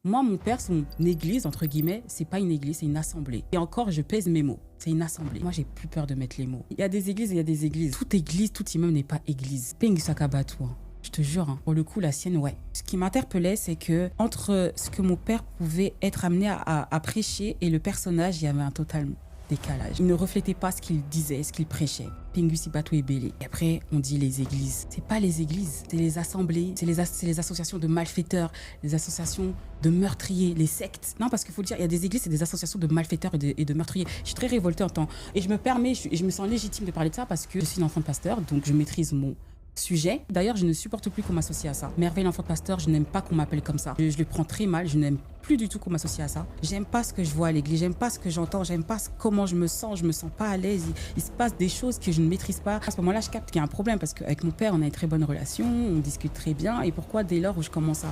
Moi, mon père, son église, entre guillemets, c'est pas une église, c'est une assemblée. Et encore, je pèse mes mots. C'est une assemblée. Moi, j'ai plus peur de mettre les mots. Il y a des églises et il y a des églises. Toute église, tout immeuble n'est pas église. Pingu Sakabatu. Je te jure, hein. Pour le coup, la sienne, ouais. Ce qui m'interpellait, c'est que entre ce que mon père pouvait être amené à prêcher et le personnage, il y avait un total décalage. Il ne reflétait pas ce qu'il disait, ce qu'il prêchait. Pingu Sibatu et Bélé. Et après, on dit les églises. C'est pas les églises, c'est les assemblées, c'est les associations de malfaiteurs, les associations de meurtriers, les sectes. Non, parce qu'il faut le dire, il y a des églises, c'est des associations de malfaiteurs et de meurtriers. Je suis très révoltée en temps. Et je me permets, je me sens légitime de parler de ça parce que je suis une enfant de pasteur, donc je maîtrise mon sujet. D'ailleurs, je ne supporte plus qu'on m'associe à ça. Merveille l'enfant de pasteur, je n'aime pas qu'on m'appelle comme ça. Je le prends très mal, je n'aime plus du tout qu'on m'associe à ça. J'aime pas ce que je vois à l'église, j'aime pas ce que j'entends, j'aime pas comment je me sens pas à l'aise. Il se passe des choses que je ne maîtrise pas. À ce moment-là, je capte qu'il y a un problème parce qu'avec mon père, on a une très bonne relation, on discute très bien. Et pourquoi dès lors où je commence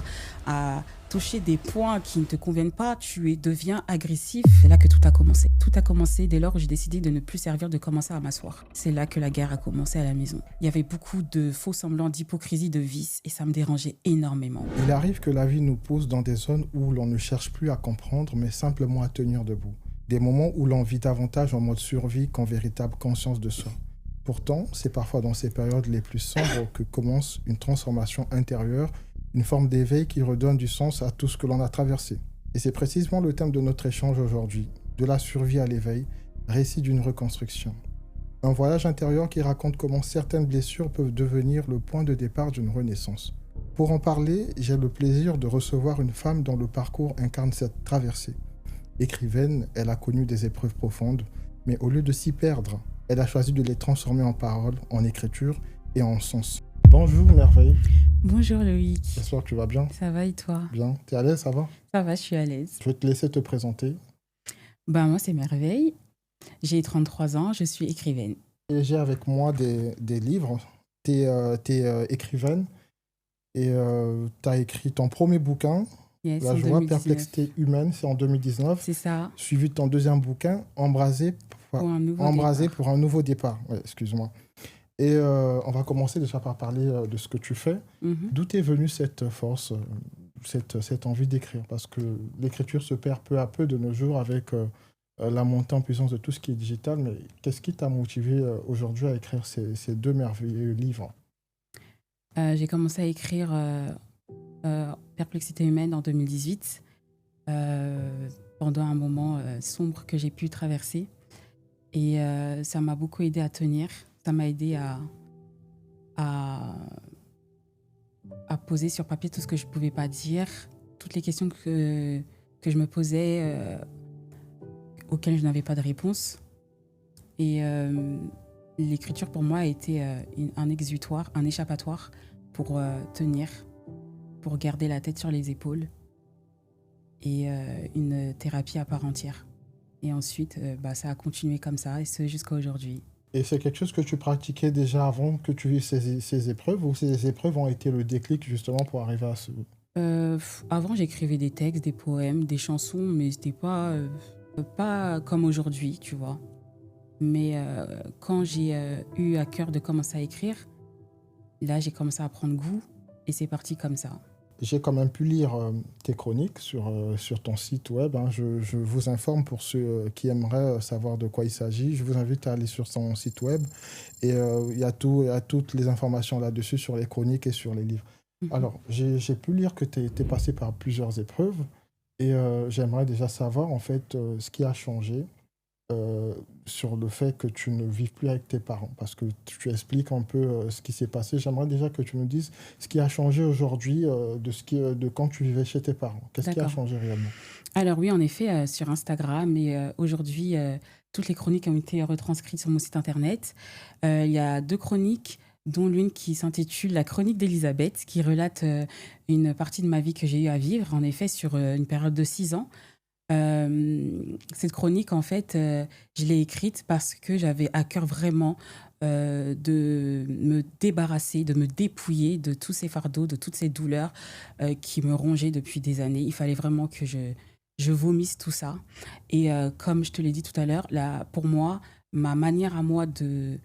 à toucher des points qui ne te conviennent pas, deviens agressif. C'est là que tout a commencé. Tout a commencé dès lors où j'ai décidé de ne plus servir, de commencer à m'asseoir. C'est là que la guerre a commencé à la maison. Il y avait beaucoup de faux semblants, d'hypocrisie, de vice et ça me dérangeait énormément. Il arrive que la vie nous pose dans des zones où l'on ne cherche plus à comprendre, mais simplement à tenir debout. Des moments où l'on vit davantage en mode survie qu'en véritable conscience de soi. Pourtant, c'est parfois dans ces périodes les plus sombres que commence une transformation intérieure, une forme d'éveil qui redonne du sens à tout ce que l'on a traversé. Et c'est précisément le thème de notre échange aujourd'hui, de la survie à l'éveil, récit d'une reconstruction. Un voyage intérieur qui raconte comment certaines blessures peuvent devenir le point de départ d'une renaissance. Pour en parler, j'ai le plaisir de recevoir une femme dont le parcours incarne cette traversée. Écrivaine, elle a connu des épreuves profondes, mais au lieu de s'y perdre, elle a choisi de les transformer en paroles, en écriture et en sens. Bonjour Merveille. Bonjour Loïc. J'espère que tu vas bien. Ça va et toi? Bien. T'es à l'aise, ça va? Ça va, je suis à l'aise. Je vais te laisser te présenter. Moi, c'est Merveille. J'ai 33 ans, je suis écrivaine. Et j'ai avec moi des livres. T'es écrivaine et t'as écrit ton premier bouquin, Yes, La en joie, 2019. perplexité humaine, c'est en 2019. C'est ça. Suivi de ton deuxième bouquin, Embrasé Pour un nouveau Embrasé départ. pour un nouveau départ. Ouais, excuse-moi. Et on va commencer déjà par parler de ce que tu fais. D'où t'est venue cette force, cette envie d'écrire? Parce que l'écriture se perd peu à peu de nos jours avec la montée en puissance de tout ce qui est digital. Mais qu'est-ce qui t'a motivé aujourd'hui à écrire ces deux merveilleux livres? J'ai commencé à écrire Perplexité humaine en 2018, pendant un moment sombre que j'ai pu traverser. Et ça m'a beaucoup aidé à tenir. Ça m'a aidé à poser sur papier tout ce que je ne pouvais pas dire, toutes les questions que je me posais, auxquelles je n'avais pas de réponse. Et l'écriture, pour moi, a été un exutoire, un échappatoire pour tenir, pour garder la tête sur les épaules et une thérapie à part entière. Et ensuite, ça a continué comme ça, et ce jusqu'à aujourd'hui. Et c'est quelque chose que tu pratiquais déjà avant que tu vives ces épreuves, ou ces épreuves ont été le déclic justement pour arriver à ce... Avant, j'écrivais des textes, des poèmes, des chansons, mais c'était pas comme aujourd'hui, tu vois. Mais quand j'ai eu à cœur de commencer à écrire, là, j'ai commencé à prendre goût et c'est parti comme ça. J'ai quand même pu lire tes chroniques sur ton site web. Hein. Je vous informe pour ceux qui aimeraient savoir de quoi il s'agit. Je vous invite à aller sur son site web et il y a toutes les informations là-dessus sur les chroniques et sur les livres. Alors, j'ai pu lire que tu es passé par plusieurs épreuves et j'aimerais déjà savoir en fait ce qui a changé sur le fait que tu ne vives plus avec tes parents, parce que tu expliques un peu ce qui s'est passé. J'aimerais déjà que tu nous dises ce qui a changé aujourd'hui de quand tu vivais chez tes parents. Qu'est-ce qui a changé réellement? Alors oui, en effet, sur Instagram, et aujourd'hui, toutes les chroniques ont été retranscrites sur mon site internet. Il y a 2 chroniques, dont l'une qui s'intitule La chronique d'Elisabeth, qui relate une partie de ma vie que j'ai eu à vivre, en effet, sur une période de 6 ans. Cette chronique, en fait, je l'ai écrite parce que j'avais à cœur vraiment de me débarrasser, de me dépouiller de tous ces fardeaux, de toutes ces douleurs qui me rongeaient depuis des années. Il fallait vraiment que je vomisse tout ça. Et comme je te l'ai dit tout à l'heure, là, pour moi, ma manière à moi de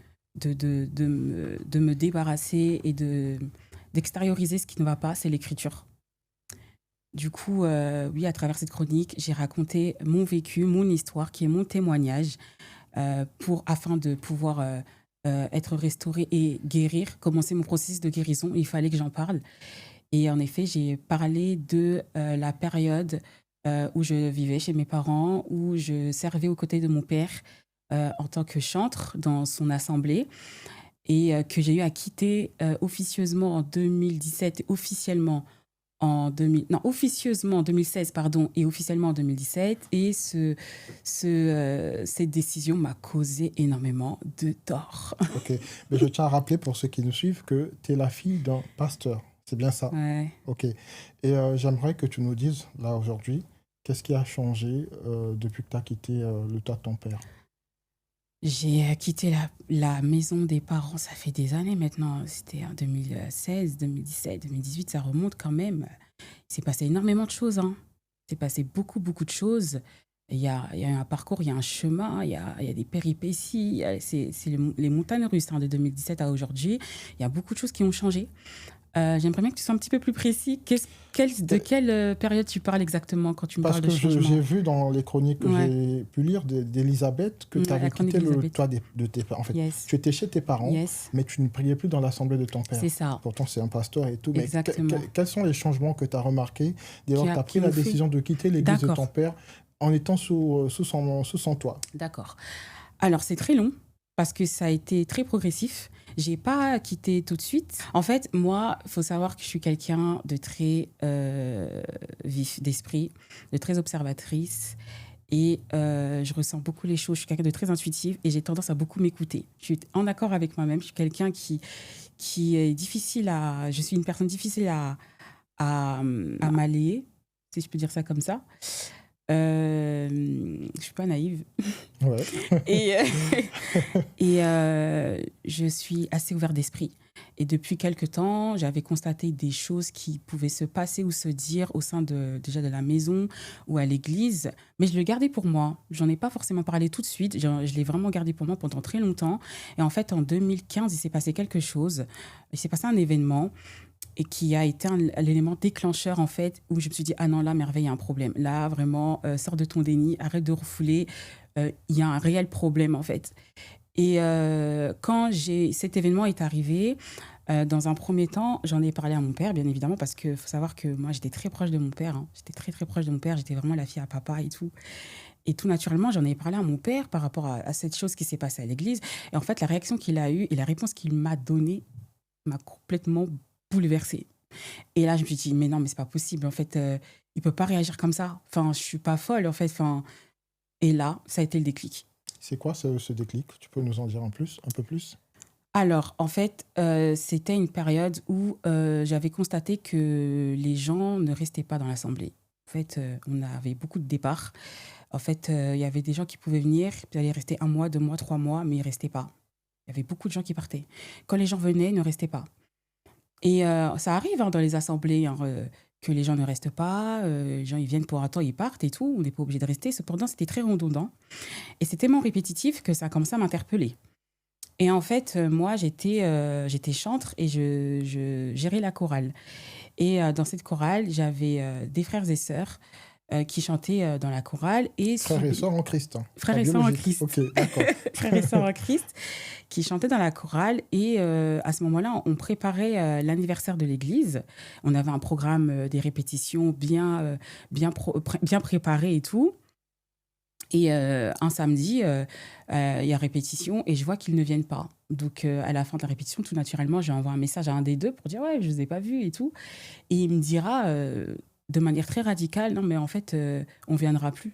me débarrasser et d'extérioriser ce qui ne va pas, c'est l'écriture. Du coup, oui, à travers cette chronique, j'ai raconté mon vécu, mon histoire, qui est mon témoignage, afin de pouvoir être restaurée et guérir, commencer mon processus de guérison. Il fallait que j'en parle. Et en effet, j'ai parlé de la période où je vivais chez mes parents, où je servais aux côtés de mon père en tant que chantre dans son assemblée et que j'ai eu à quitter officieusement en 2017, officieusement en 2016, pardon, et officiellement en 2017. Et cette décision m'a causé énormément de tort. Ok, mais je tiens à rappeler pour ceux qui nous suivent que tu es la fille d'un pasteur. C'est bien ça? Ouais. Ok. Et j'aimerais que tu nous dises, là, aujourd'hui, qu'est-ce qui a changé depuis que tu as quitté le toit de ton père? J'ai quitté la maison des parents, ça fait des années maintenant. C'était en 2016, 2017, 2018, ça remonte quand même. Il s'est passé énormément de choses. Hein. Il s'est passé beaucoup, beaucoup de choses. Il y a un parcours, il y a un chemin, il y a des péripéties. C'est les montagnes russes de 2017 à aujourd'hui. Il y a beaucoup de choses qui ont changé. J'aimerais bien que tu sois un petit peu plus précis. De quelle période tu parles exactement quand tu me parles de changement? Parce que j'ai vu dans les chroniques que j'ai pu lire d'Elisabeth que tu avais quitté le toit de tes parents. En fait, tu étais chez tes parents, mais tu ne priais plus dans l'assemblée de ton père. C'est ça. Pourtant, c'est un pasteur et tout. Exactement. Mais quels sont les changements que tu as remarqués dès lors que tu as pris la décision de quitter l'église de ton père en étant sous son toit? D'accord. Alors, c'est très long parce que ça a été très progressif. J'ai pas quitté tout de suite. En fait, moi, il faut savoir que je suis quelqu'un de très vif d'esprit, de très observatrice. Et je ressens beaucoup les choses. Je suis quelqu'un de très intuitif et j'ai tendance à beaucoup m'écouter. Je suis en accord avec moi-même. Je suis quelqu'un qui est difficile à... Je suis une personne difficile à m'allier, si je peux dire ça comme ça. Je suis pas naïve. Ouais. et je suis assez ouverte d'esprit. Et depuis quelque temps, j'avais constaté des choses qui pouvaient se passer ou se dire au sein déjà de la maison ou à l'église. Mais je le gardais pour moi. J'en ai pas forcément parlé tout de suite. Je l'ai vraiment gardé pour moi pendant très longtemps. Et en fait, en 2015, il s'est passé quelque chose. Il s'est passé un événement et qui a été l'élément déclencheur, en fait, où je me suis dit, ah non, là, Merveille, il y a un problème. Là, vraiment, sors de ton déni, arrête de refouler. Il y a un réel problème, en fait. Et quand cet événement est arrivé, dans un premier temps, j'en ai parlé à mon père, bien évidemment, parce qu'il faut savoir que moi, j'étais très proche de mon père. Hein. J'étais très, très proche de mon père. J'étais vraiment la fille à papa et tout. Et tout naturellement, j'en ai parlé à mon père par rapport à cette chose qui s'est passée à l'église. Et en fait, la réaction qu'il a eue et la réponse qu'il m'a donnée m'a complètement bouleversée. Et là, je me suis dit, mais non, mais c'est pas possible. En fait, il peut pas réagir comme ça. Enfin, je suis pas folle, en fait. Enfin, et là, ça a été le déclic. C'est quoi ce déclic? Tu peux nous en dire un peu plus? Alors, en fait, c'était une période où j'avais constaté que les gens ne restaient pas dans l'assemblée. En fait, on avait beaucoup de départs. En fait, il y avait des gens qui pouvaient venir, puis ils allaient rester 1 mois, 2 mois, 3 mois, mais ils ne restaient pas. Il y avait beaucoup de gens qui partaient. Quand les gens venaient, ils ne restaient pas. Et ça arrive dans les assemblées que les gens ne restent pas, les gens ils viennent pour un temps, ils partent et tout, on n'est pas obligé de rester. Cependant, c'était très redondant. Et c'est tellement répétitif que ça a commencé à m'interpeller. Et en fait, moi, j'étais chantre et je gérais la chorale. Et dans cette chorale, j'avais des frères et sœurs qui chantaient dans la chorale. Frères et sœurs en Christ. Frères et sœurs en Christ. Ok, d'accord. Frères et sœurs en Christ qui chantaient dans la chorale. Et à ce moment-là, on préparait l'anniversaire de l'église. On avait un programme, des répétitions bien préparé et tout. Et un samedi, il y a répétition et je vois qu'ils ne viennent pas. Donc, à la fin de la répétition, tout naturellement, je lui envoie un message à un des deux pour dire « Ouais, je ne vous ai pas vus et tout ». Et il me dira de manière très radicale « Non, mais en fait, on ne viendra plus ».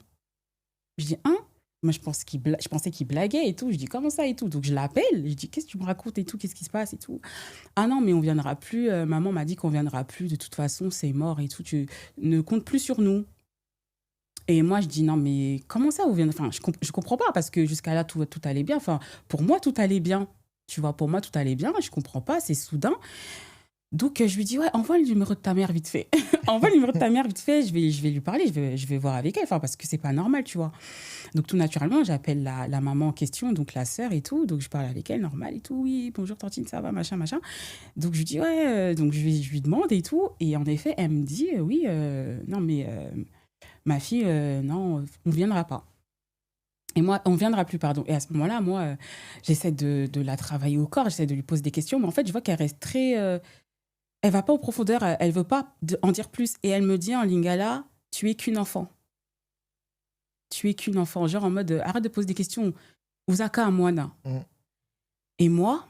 Je dis « Hein ?» Moi, je pensais qu'il blaguait et tout. Je dis « Comment ça et tout ?» Donc, je l'appelle. Je dis « Qu'est-ce que tu me racontes et tout? Qu'est-ce qui se passe et tout ?» « Ah non, mais on ne viendra plus. Maman m'a dit qu'on ne viendra plus. De toute façon, c'est mort et tout. Tu ne comptes plus sur nous. » Et moi, je dis, non, mais comment ça, vous venez... Enfin, je comprends pas, parce que jusqu'à là, tout allait bien. Enfin, pour moi, tout allait bien. Tu vois, pour moi, tout allait bien. Je comprends pas, c'est soudain. Donc, je lui dis, ouais, envoie le numéro de ta mère vite fait. Envoie le numéro de ta mère vite fait, je vais lui parler, je vais voir avec elle, enfin, parce que c'est pas normal, tu vois. Donc, tout naturellement, j'appelle la maman en question, donc la sœur et tout. Donc, je parle avec elle, normal et tout. Oui, bonjour Tantine, ça va, machin, machin. Donc, je lui dis, ouais, donc je lui demande et tout. Et en effet, elle me dit, oui, non, mais ma fille, non, on ne viendra pas. Et moi, on ne viendra plus, pardon. Et à ce moment-là, moi, j'essaie de la travailler au corps, j'essaie de lui poser des questions. Mais en fait, je vois qu'elle reste très... elle va pas en profondeur, elle veut pas en dire plus. Et elle me dit en lingala, tu es qu'une enfant. Tu es qu'une enfant. Genre en mode, arrête de poser des questions. Uzaka Amwana. Et moi,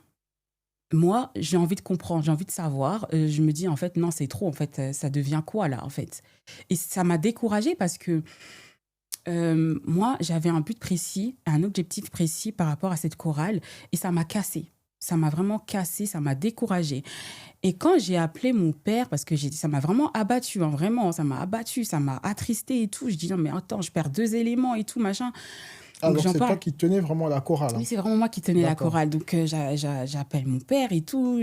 j'ai envie de comprendre, j'ai envie de savoir. Je me dis, en fait, non, c'est trop. En fait, ça devient quoi, là, en fait? Et ça m'a découragée parce que moi, j'avais un but précis, un objectif précis par rapport à cette chorale. Et ça m'a cassée. Ça m'a vraiment cassée, ça m'a découragée. Et quand j'ai appelé mon père, parce que ça m'a vraiment abattu, hein, vraiment, ça m'a abattu, ça m'a attristé et tout. Je dis, non, mais attends, je perds 2 éléments et tout, machin. Donc, c'est toi qui tenais vraiment la chorale. Oui, c'est vraiment moi qui tenais la chorale. Donc, j'appelle mon père et tout.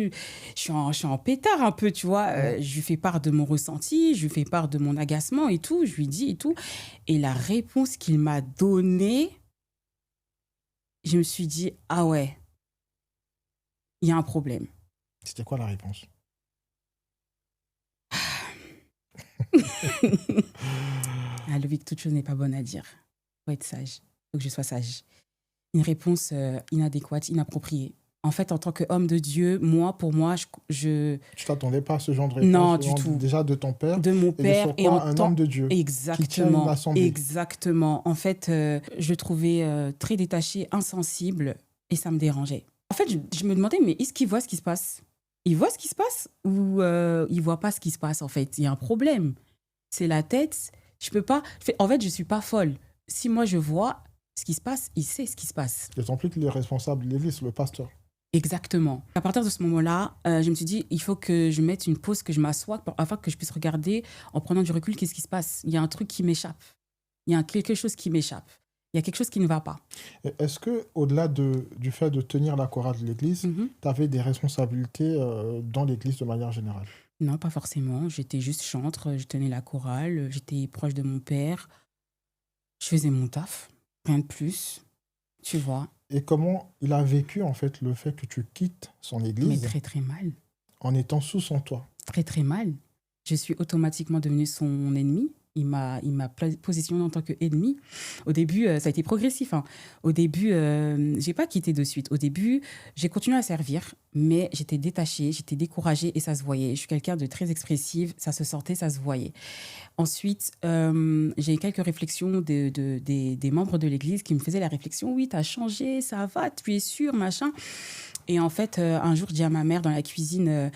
Je suis en pétard un peu, tu vois. Je lui fais part de mon ressenti, je lui fais part de mon agacement et tout. Je lui dis et tout. Et la réponse qu'il m'a donnée, je me suis dit, ah ouais, il y a un problème. C'était quoi la réponse? Ah, Loïc, toute chose n'est pas bonne à dire. Faut être sage. Faut que je sois sage. Une réponse inadéquate, inappropriée. En fait, en tant qu'homme de Dieu, pour moi, je... Tu t'attendais pas à ce genre de réponse? Non, du tout. Déjà de ton père. De mon père. Et en tant... homme de Dieu. Exactement. Qui tient une assemblée. Exactement. En fait, je le trouvais très détaché, insensible, et ça me dérangeait. En fait, je me demandais, mais est-ce qu'il voit ce qui se passe? Il voit ce qui se passe ou il voit pas ce qui se passe, en fait? Il y a un problème. C'est la tête. Je peux pas... En fait, je suis pas folle. Si moi, je vois ce qui se passe, il sait ce qui se passe. D'autant plus qu'il est responsable de l'église, le pasteur. Exactement. À partir de ce moment-là, je me suis dit, il faut que je mette une pause, que je m'assoie, afin que je puisse regarder, en prenant du recul, qu'est-ce qui se passe. Il y a un truc qui m'échappe. Il y a quelque chose qui m'échappe. Il y a quelque chose qui ne va pas. Est-ce que, au-delà du fait de tenir la chorale de l'église, tu avais des responsabilités dans l'église de manière générale? Non, pas forcément. J'étais juste chantre, je tenais la chorale, j'étais proche de mon père. Je faisais mon taf, rien de plus, tu vois. Et comment il a vécu, en fait, le fait que tu quittes son église? Mais très, très mal. En étant sous son toit? Très, très mal. Je suis automatiquement devenue son ennemi. Il m'a positionné en tant qu'ennemi. Au début, ça a été progressif. Hein. Au début, j'ai pas quitté de suite. Au début, j'ai continué à servir, mais j'étais détachée, j'étais découragée et ça se voyait. Je suis quelqu'un de très expressive, ça se sentait, ça se voyait. Ensuite, j'ai eu quelques réflexions des membres de l'église qui me faisaient la réflexion, oui, t'as changé, ça va, tu es sûre, machin. Et en fait, un jour, je dis à ma mère dans la cuisine,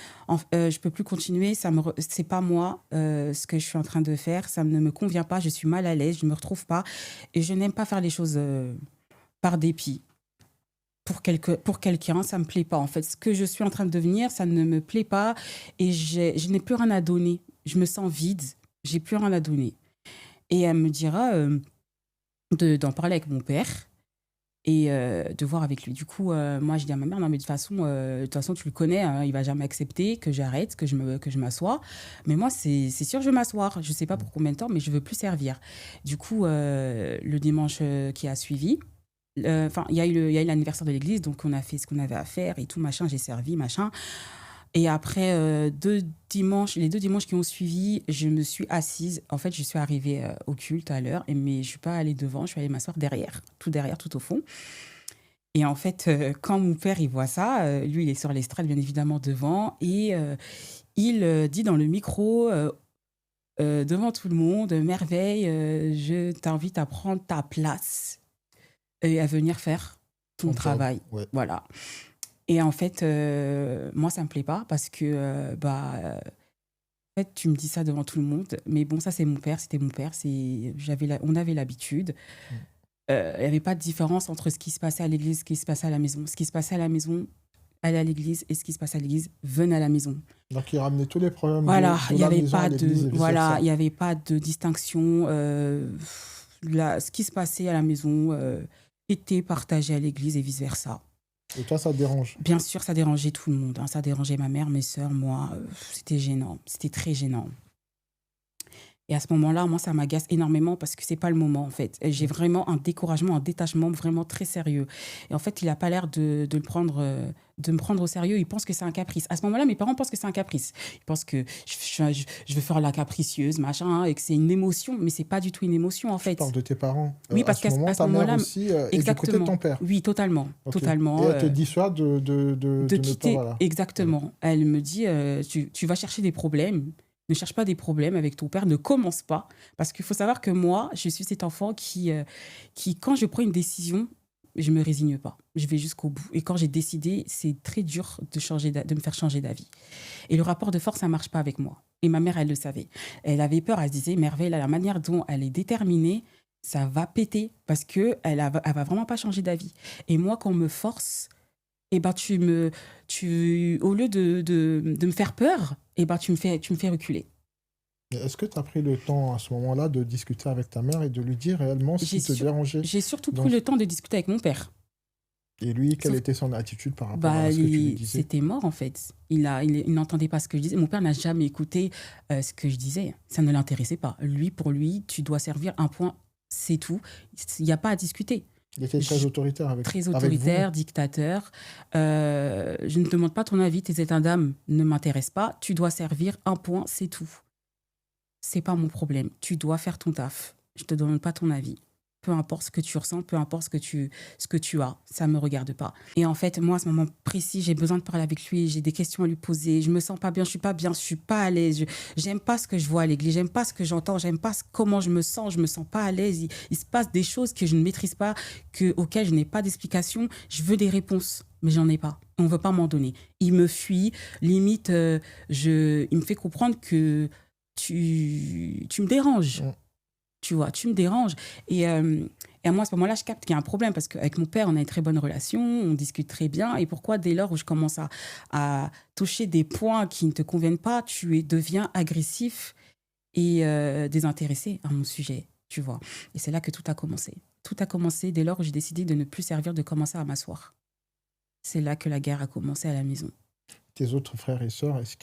je peux plus continuer, c'est pas moi ce que je suis en train de faire, ça ne me convient pas, je suis mal à l'aise, je me retrouve pas et je n'aime pas faire les choses par dépit. Pour quelqu'un, ça me plaît pas. En fait, ce que je suis en train de devenir, ça ne me plaît pas et je n'ai plus rien à donner. Je me sens vide, j'ai plus rien à donner. Et elle me dira d'en parler avec mon père. Et de voir avec lui. Du coup, moi, je dis à ma mère, non, mais de toute façon, tu le connais, hein, il va jamais accepter que j'arrête, que je m'assoie. Mais moi, c'est sûr, je vais m'asseoir. Je sais pas pour combien de temps, mais je veux plus servir. Du coup, le dimanche qui a suivi, il y a eu l'anniversaire de l'église, donc on a fait ce qu'on avait à faire et tout, machin, j'ai servi, machin. Et après les 2 dimanches qui ont suivi, je me suis assise. En fait, je suis arrivée au culte à l'heure, mais je ne suis pas allée devant, je suis allée m'asseoir derrière, tout au fond. Et en fait, quand mon père il voit ça, lui, il est sur l'estrade, bien évidemment, devant, et il dit dans le micro, devant tout le monde, Merveille, je t'invite à prendre ta place et à venir faire ton travail. Ouais. Voilà. Et en fait, moi, ça ne me plaît pas parce que, en fait, tu me dis ça devant tout le monde. Mais bon, ça, c'est mon père, c'était mon père. On avait l'habitude. Il n'y avait pas de différence entre ce qui se passait à l'église et ce qui se passait à la maison. Ce qui se passait à la maison, allait à l'église, et ce qui se passait à l'église, venait à la maison. Donc, il ramenait tous les problèmes voilà, de la maison à l'église. Voilà, il n'y avait pas de distinction. Ce qui se passait à la maison était partagé à l'église et vice-versa. Et toi, ça te dérange? Bien sûr, ça dérangeait tout le monde, hein. Ça dérangeait ma mère, mes sœurs, moi. C'était gênant. C'était très gênant. Et à ce moment-là, moi, ça m'agace énormément parce que c'est pas le moment, en fait. Et j'ai vraiment un découragement, un détachement vraiment très sérieux. Et en fait, il a pas l'air de me prendre au sérieux. Il pense que c'est un caprice. À ce moment-là, mes parents pensent que c'est un caprice. Ils pensent que je veux faire la capricieuse, machin, hein, et que c'est une émotion. Mais c'est pas du tout une émotion, en Tu fait. parles de tes parents. Oui, parce à ce moment, qu'à ce ta mère moment-là, aussi est du côté de exactement. ton père. Oui, totalement. Ok. Totalement. Et elle te dissuade de ne pas... quitter. Voilà. Exactement. Elle me dit, tu vas chercher des problèmes. Ne cherche pas des problèmes avec ton père. Ne commence pas. Parce qu'il faut savoir que moi, je suis cet enfant qui, quand je prends une décision, je ne me résigne pas. Je vais jusqu'au bout. Et quand j'ai décidé, c'est très dur de me faire changer d'avis. Et le rapport de force, ça ne marche pas avec moi. Et ma mère, elle le savait. Elle avait peur. Elle se disait, Merveille, la manière dont elle est déterminée, ça va péter. Parce qu'elle ne va vraiment pas changer d'avis. Et moi, quand on me force... Eh ben, au lieu de me faire peur, eh ben, tu me fais reculer. Est-ce que tu as pris le temps à ce moment-là de discuter avec ta mère et de lui dire réellement ce qui te dérangeait? J'ai surtout pris le temps de discuter avec mon père. Et lui, quelle était son attitude par rapport à ce que tu lui disais? C'était mort, en fait. Il n'entendait pas ce que je disais. Mon père n'a jamais écouté ce que je disais. Ça ne l'intéressait pas. Lui, pour lui, tu dois servir un point, c'est tout. Il n'y a pas à discuter. Il était très autoritaire avec Très autoritaire, dictateur. Je ne te demande pas ton avis, tes états d'âme ne m'intéressent pas. Tu dois servir un point, c'est tout. C'est pas mon problème. Tu dois faire ton taf. Je te demande pas ton avis. Peu importe ce que tu ressens, peu importe ce que tu as, ça me regarde pas. Et en fait, moi, à ce moment précis, j'ai besoin de parler avec lui, j'ai des questions à lui poser, je me sens pas bien, je suis pas à l'aise, j'aime pas ce que je vois à l'église, j'aime pas ce que j'entends, j'aime pas comment je me sens pas à l'aise, il se passe des choses que je ne maîtrise pas, auxquelles je n'ai pas d'explication, je veux des réponses, mais j'en ai pas. On veut pas m'en donner. Il me fuit, limite, il me fait comprendre que tu me déranges. Tu vois, tu me déranges. Et à moi, à ce moment-là, je capte qu'il y a un problème parce qu'avec mon père, on a une très bonne relation, on discute très bien. Et pourquoi, dès lors où je commence à toucher des points qui ne te conviennent pas, deviens agressif et désintéressé à mon sujet, tu vois. Et c'est là que tout a commencé. Tout a commencé dès lors où j'ai décidé de ne plus servir, de commencer à m'asseoir. C'est là que la guerre a commencé à la maison. Tes autres frères et sœurs, est-ce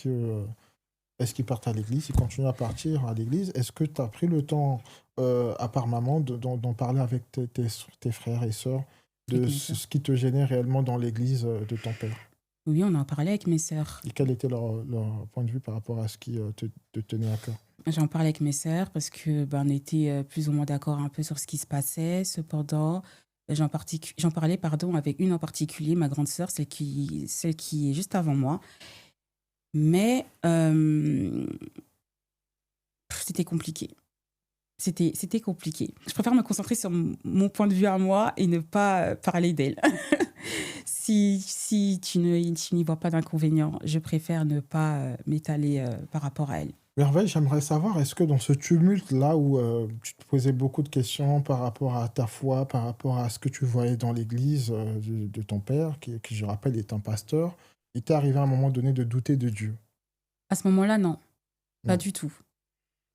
qu'ils partent à l'église? Ils continuent à partir à l'église? Est-ce que tu as pris le temps, à part maman, d'en parler avec tes frères et sœurs, de ce qui te gênait réellement dans l'église de ton père? Oui, on en parlait avec mes sœurs. Et quel était leur point de vue par rapport à ce qui te tenait à cœur? J'en parlais avec mes sœurs parce que on était plus ou moins d'accord un peu sur ce qui se passait. Cependant, j'en parlais avec une en particulier, ma grande sœur, celle qui est juste avant moi. Mais c'était compliqué. C'était compliqué. Je préfère me concentrer sur mon point de vue à moi et ne pas parler d'elle. Si tu n'y vois pas d'inconvénient, je préfère ne pas m'étaler par rapport à elle. Merveille, j'aimerais savoir, est-ce que dans ce tumulte-là où tu te posais beaucoup de questions par rapport à ta foi, par rapport à ce que tu voyais dans l'église de ton père, qui, je rappelle, est un pasteur, il t'est arrivé à un moment donné de douter de Dieu? À ce moment-là, non. Pas Non. du tout.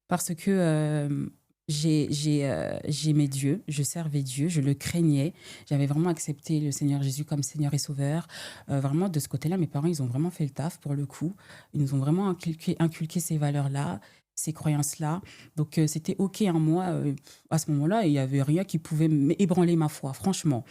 Parce que j'aimais Dieu, je servais Dieu, je le craignais. J'avais vraiment accepté le Seigneur Jésus comme Seigneur et Sauveur. Vraiment, de ce côté-là, mes parents, ils ont vraiment fait le taf pour le coup. Ils nous ont vraiment inculqué ces valeurs-là, ces croyances-là. Donc, c'était OK. Hein, moi, à ce moment-là, il n'y avait rien qui pouvait ébranler ma foi, franchement.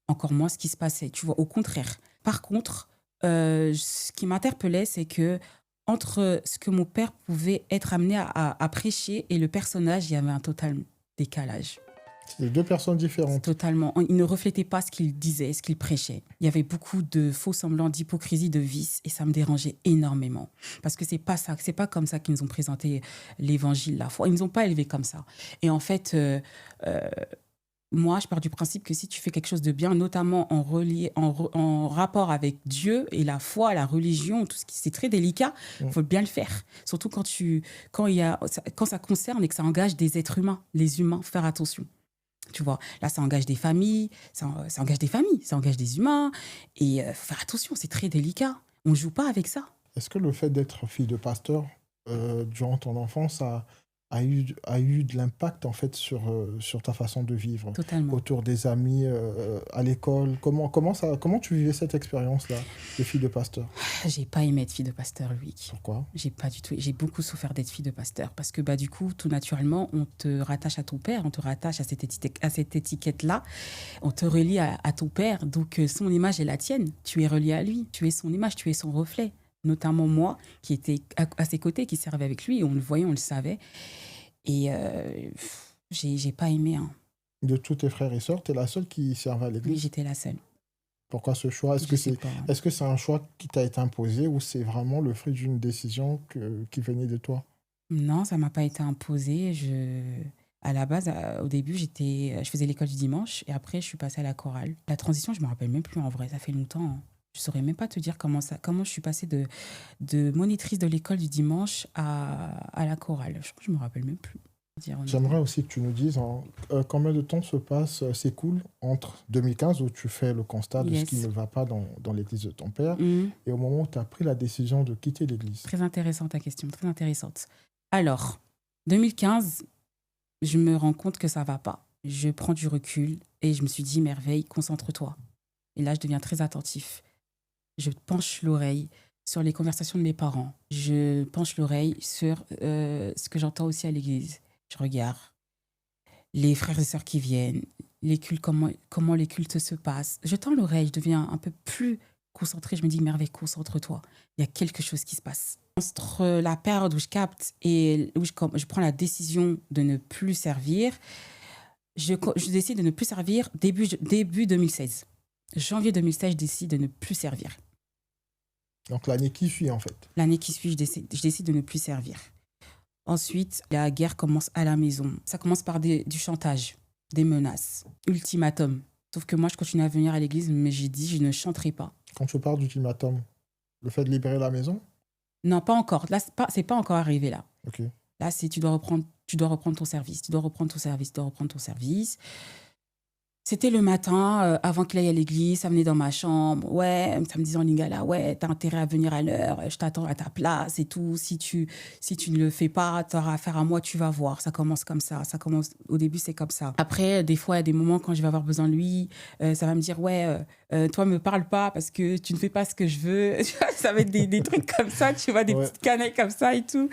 Encore moins ce qui se passait, tu vois, au contraire. Par contre, ce qui m'interpellait, c'est que entre ce que mon père pouvait être amené à prêcher et le personnage, il y avait un total décalage. C'était deux personnes différentes. Totalement. Il ne reflétait pas ce qu'il disait, ce qu'il prêchait. Il y avait beaucoup de faux semblants, d'hypocrisie, de vice, et ça me dérangeait énormément. Parce que c'est pas comme ça qu'ils nous ont présenté l'évangile, la foi. Ils nous ont pas élevés comme ça. Et en fait, moi, je pars du principe que si tu fais quelque chose de bien, notamment en rapport avec Dieu et la foi, la religion, tout ce qui c'est très délicat, il faut bien le faire. Surtout quand ça concerne et que ça engage des êtres humains, les humains, faut faire attention. Tu vois, là, ça engage des familles, ça engage des humains, et faut faire attention, c'est très délicat. On ne joue pas avec ça. Est-ce que le fait d'être fille de pasteur durant ton enfance a a eu de l'impact en fait sur ta façon de vivre Totalement. autour des amis, à l'école. Comment tu vivais cette expérience-là de fille de pasteur? J'ai pas aimé être fille de pasteur, Loïc. Pourquoi? J'ai pas du tout. J'ai beaucoup souffert d'être fille de pasteur parce que bah du coup, tout naturellement, on te rattache à ton père, on te rattache à cette étiquette-là, on te relie à ton père. Donc son image est la tienne. Tu es relié à lui. Tu es son image. Tu es son reflet. Notamment moi, qui étais à ses côtés, qui servait avec lui. On le voyait, on le savait. Et j'ai pas aimé. Hein. De tous tes frères et sœurs, tu es la seule qui servait à Oui, l'église. j'étais la seule. Pourquoi ce choix? Je sais pas. Est-ce que c'est un choix qui t'a été imposé ou c'est vraiment le fruit d'une décision qui venait de toi? Non, ça m'a pas été imposé. À la base, au début, je faisais l'école du dimanche et après, je suis passée à la chorale. La transition, je me rappelle même plus en vrai. Ça fait longtemps. Hein. Je saurais même pas te dire comment je suis passée de monitrice de l'école du dimanche à la chorale. Je me rappelle même plus. J'aimerais aussi que tu nous dises combien de temps s'écoule entre 2015 où tu fais le constat de ce qui ne va pas dans l'église de ton père et au moment où tu as pris la décision de quitter l'église. Très intéressante ta question, très intéressante. Alors, 2015, je me rends compte que ça va pas. Je prends du recul et je me suis dit, Merveille, concentre-toi. Et là, je deviens très attentif. Je penche l'oreille sur les conversations de mes parents. Je penche l'oreille sur ce que j'entends aussi à l'église. Je regarde les frères et sœurs qui viennent, les cultes, comment les cultes se passent. Je tends l'oreille, je deviens un peu plus concentrée. Je me dis, Merveille, concentre-toi. Il y a quelque chose qui se passe. Entre la période où je capte et où je prends la décision de ne plus servir, je décide de ne plus servir début 2016. Janvier 2016, je décide de ne plus servir. Donc l'année qui suit, en fait. L'année qui suit, je décide de ne plus servir. Ensuite, la guerre commence à la maison. Ça commence par du chantage, des menaces, ultimatum. Sauf que moi, je continue à venir à l'église, mais j'ai dit, je ne chanterai pas. Quand tu parles d'ultimatum, le fait de libérer la maison? Non, pas encore. Là, c'est pas encore arrivé, là. Ok. Là, c'est tu dois reprendre ton service. Tu dois reprendre ton service. C'était le matin, avant qu'il aille à l'église, ça venait dans ma chambre. Ouais, ça me disait en lingala, ouais, t'as intérêt à venir à l'heure, je t'attends à ta place et tout. Si tu ne le fais pas, t'auras affaire à moi, tu vas voir. Ça commence comme ça. Au début, c'est comme ça. Après, des fois, il y a des moments quand je vais avoir besoin de lui, ça va me dire, ouais, toi, me parle pas parce que tu ne fais pas ce que je veux. Ça va être des trucs comme ça, tu vois, des petites canailles comme ça et tout.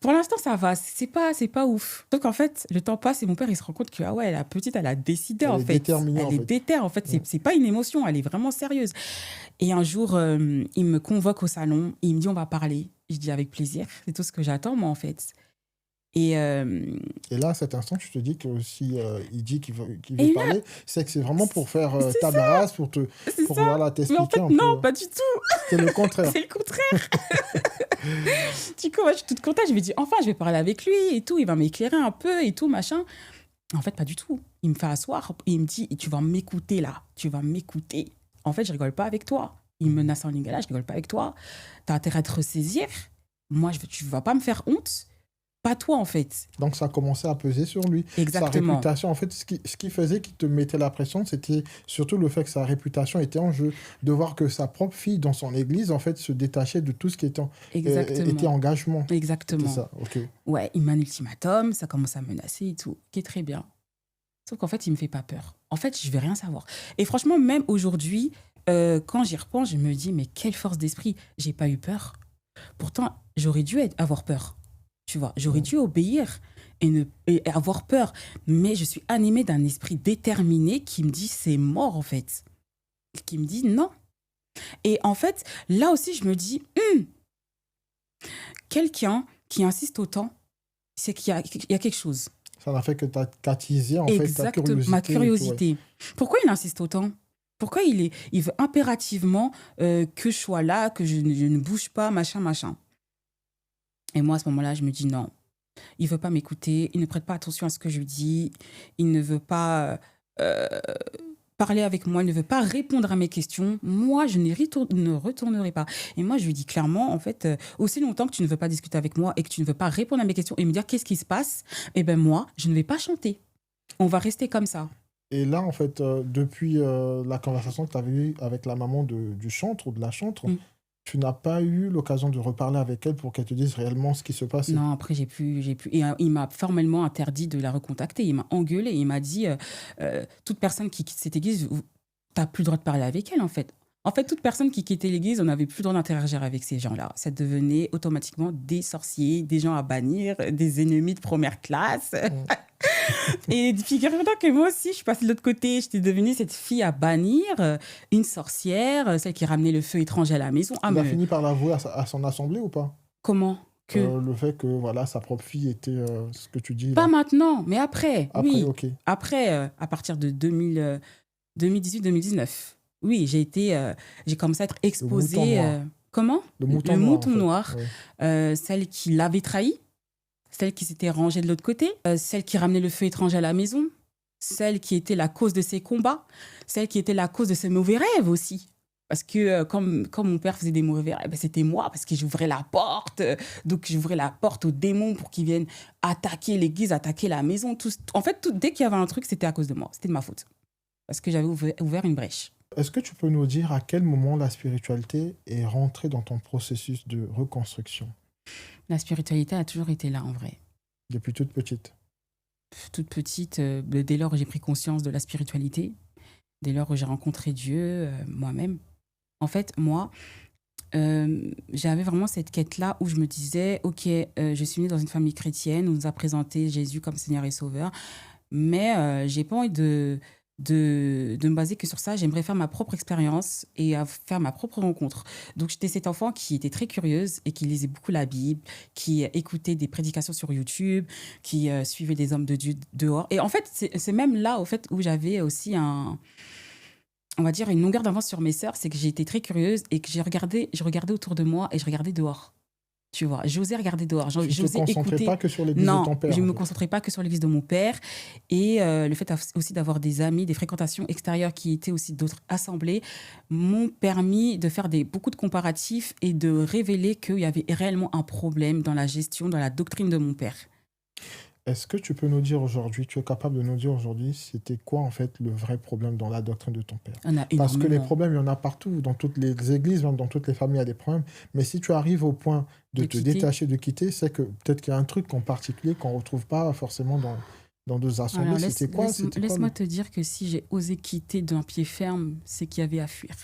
Pour l'instant, ça va. C'est pas ouf. Donc, en fait, le temps passe et mon père, il se rend compte que, ah ouais, la petite, elle a décidé, en fait. Elle est déterre, en fait. C'est pas une émotion, elle est vraiment sérieuse. Et un jour, il me convoque au salon, il me dit, on va parler. Je dis, avec plaisir. C'est tout ce que j'attends, moi, en fait. Et là, à cet instant, tu te dis que si il dit qu'il veut parler, c'est que c'est vraiment pour faire table rase, pour voilà, t'expliquer mais en fait, un peu. non, pas du tout. C'est le contraire. C'est le contraire. Du coup, moi, je suis toute contente. Je me dis, enfin, je vais parler avec lui et tout. Il va m'éclairer un peu et tout, machin. En fait, pas du tout. Il me fait asseoir et il me dit, tu vas m'écouter là. Tu vas m'écouter. En fait, je rigole pas avec toi. Il me menace en lingala, je rigole pas avec toi. T'as intérêt à te ressaisir. Moi, tu vas pas me faire honte. Pas toi, en fait. Donc, ça a commencé à peser sur lui. Exactement. Sa réputation, en fait, ce qui faisait qu'il te mettait la pression, c'était surtout le fait que sa réputation était en jeu. De voir que sa propre fille, dans son église, en fait, se détachait de tout ce qui était engagement. Exactement. C'est ça, ok. Ouais, il m'a un ultimatum, ça commence à menacer et tout, qui est très bien. Sauf qu'en fait, il me fait pas peur. En fait, je vais rien savoir. Et franchement, même aujourd'hui, quand j'y repense, je me dis, mais quelle force d'esprit. J'ai pas eu peur. Pourtant, j'aurais dû avoir peur. Tu vois, j'aurais dû obéir et avoir peur. Mais je suis animée d'un esprit déterminé qui me dit c'est mort, en fait. Qui me dit non. Et en fait, là aussi, je me dis, quelqu'un qui insiste autant, c'est qu'il y a quelque chose. Ça n'a fait que t'attiser, en fait, ta curiosité. Ma curiosité. Ouais. Pourquoi il insiste autant ? Pourquoi il veut impérativement que je sois là, que je ne bouge pas, machin. Et moi, à ce moment-là, je me dis non. Il ne veut pas m'écouter, il ne prête pas attention à ce que je dis, il ne veut pas parler avec moi, il ne veut pas répondre à mes questions. Moi, je ne retournerai pas. Et moi, je lui dis clairement, en fait, aussi longtemps que tu ne veux pas discuter avec moi et que tu ne veux pas répondre à mes questions et me dire qu'est-ce qui se passe, eh bien moi, je ne vais pas chanter. On va rester comme ça. Et là, en fait, depuis la conversation que tu avais eue avec la maman du chantre ou de la chantre, Tu n'as pas eu l'occasion de reparler avec elle pour qu'elle te dise réellement ce qui se passe? Non, après, j'ai pu. Et il m'a formellement interdit de la recontacter. Il m'a engueulé. Il m'a dit toute personne qui quitte cette église, t'as plus le droit de parler avec elle, en fait. En fait, toute personne qui quittait l'église, on n'avait plus le droit d'interagir avec ces gens-là. Ça devenait automatiquement des sorciers, des gens à bannir, des ennemis de première classe. Mm. Et figure-toi que moi aussi, je suis passée de l'autre côté. J'étais devenue cette fille à bannir, une sorcière, celle qui ramenait le feu étranger à la maison. Ah, Il a mais fini par l'avouer à son assemblée ou pas? comment que... Le fait que voilà, sa propre fille était ce que tu dis Pas là. maintenant, mais après, Après, oui. ok. Après, à partir de 2018-2019, oui, j'ai commencé à être Le mouton exposée. noir. Comment Le mouton noir, en mouton fait. noir, Ouais. celle qui l'avait trahi, celle qui s'était rangée de l'autre côté, celle qui ramenait le feu étranger à la maison, celle qui était la cause de ses combats, celle qui était la cause de ses mauvais rêves aussi. Parce que comme mon père faisait des mauvais rêves, ben, c'était moi, parce que j'ouvrais la porte. Donc, j'ouvrais la porte aux démons pour qu'ils viennent attaquer l'église, attaquer la maison. En fait, dès qu'il y avait un truc, c'était à cause de moi. C'était de ma faute. Parce que j'avais ouvert une brèche. Est-ce que tu peux nous dire à quel moment la spiritualité est rentrée dans ton processus de reconstruction? La spiritualité a toujours été là, en vrai. Depuis toute petite. Toute petite, dès lors où j'ai pris conscience de la spiritualité, dès lors où j'ai rencontré Dieu, moi-même. En fait, moi, j'avais vraiment cette quête-là où je me disais, ok, je suis née dans une famille chrétienne, on nous a présenté Jésus comme Seigneur et Sauveur, mais j'ai pas envie de me baser que sur ça. J'aimerais faire ma propre expérience et faire ma propre rencontre. Donc, j'étais cette enfant qui était très curieuse et qui lisait beaucoup la Bible, qui écoutait des prédications sur YouTube, qui suivait des hommes de Dieu dehors. Et en fait, c'est même là, au fait, où j'avais aussi on va dire, une longueur d'avance sur mes sœurs, c'est que j'ai été très curieuse et que je regardais autour de moi et je regardais dehors. Tu vois, j'osais regarder dehors. Tu ne te J'osais concentrais écouter. pas que sur l'église de Non, ton père. je ne en me fait. concentrais pas que sur l'église de mon père. Et le fait aussi d'avoir des amis, des fréquentations extérieures qui étaient aussi d'autres assemblées, m'ont permis de faire beaucoup de comparatifs et de révéler qu'il y avait réellement un problème dans la gestion, dans la doctrine de mon père. Est-ce que tu peux nous dire aujourd'hui, tu es capable de nous dire aujourd'hui, c'était quoi en fait le vrai problème dans la doctrine de ton père? Il y en a Parce que les énormément. problèmes, il y en a partout, dans toutes les églises, même dans toutes les familles, il y a des problèmes. Mais si tu arrives au point de De te quitter. détacher, de quitter, c'est que peut-être qu'il y a un truc en particulier qu'on ne retrouve pas forcément dans deux assemblées. Alors, C'était quoi? laisse-moi te dire que si j'ai osé quitter d'un pied ferme, c'est qu'il y avait à fuir.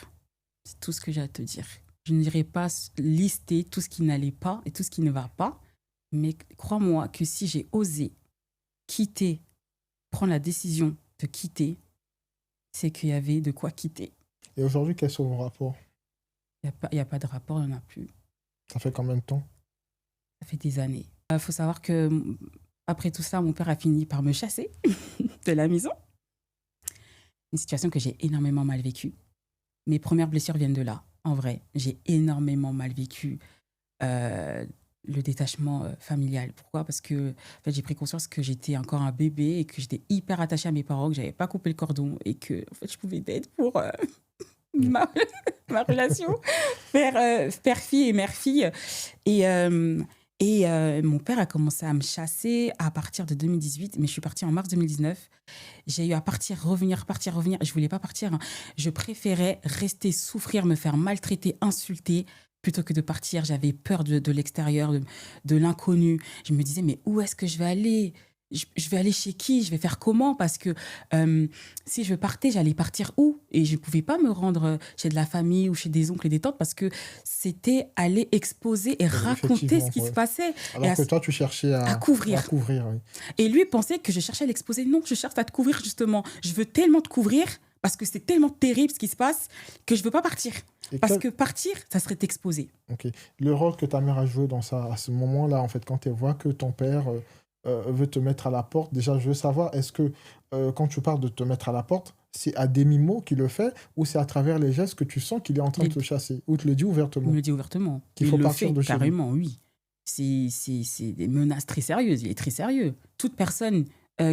C'est tout ce que j'ai à te dire. Je n'irai pas lister tout ce qui n'allait pas et tout ce qui ne va pas, mais crois-moi que si j'ai osé quitter, prendre la décision de quitter, c'est qu'il y avait de quoi quitter. Et aujourd'hui, quels sont vos rapports? Il n'y a pas de rapport, il n'y en a plus. Ça fait combien de temps? Ça fait des années. Il faut savoir que après tout ça, mon père a fini par me chasser de la maison. Une situation que j'ai énormément mal vécue. Mes premières blessures viennent de là. En vrai, j'ai énormément mal vécu le détachement familial. Pourquoi? Parce que en fait, j'ai pris conscience que j'étais encore un bébé et que j'étais hyper attachée à mes parents, que je n'avais pas coupé le cordon et que en fait, je pouvais être pour ma relation père-fille et mère-fille. Et mon père a commencé à me chasser à partir de 2018, mais je suis partie en mars 2019. J'ai eu à partir, revenir. Je voulais pas partir. Hein. Je préférais rester, souffrir, me faire maltraiter, insulter, plutôt que de partir. J'avais peur de l'extérieur, de l'inconnu. Je me disais, mais où est-ce que je vais aller ? Je vais aller chez qui? Je vais faire comment? Parce que si je partais, j'allais partir où? Et je ne pouvais pas me rendre chez de la famille ou chez des oncles et des tantes parce que c'était aller exposer et raconter ce qui se passait. Alors que toi, tu cherchais à couvrir. Oui. Et lui pensait que je cherchais à l'exposer. Non, je cherche à te couvrir justement. Je veux tellement te couvrir parce que c'est tellement terrible ce qui se passe que je ne veux pas partir. Parce que partir, ça serait t'exposer. Ok. Le rôle que ta mère a joué dans ça, à ce moment-là, en fait, quand elle voit que ton père veut te mettre à la porte, déjà, je veux savoir, est-ce que quand tu parles de te mettre à la porte, c'est à demi-mot qu'il le fait ou c'est à travers les gestes que tu sens qu'il est en train de te chasser? Ou il te le dit ouvertement? Il me le dit ouvertement. Qu'il faut partir de chez lui. Carrément, oui. C'est des menaces très sérieuses. Il est très sérieux. Toute personne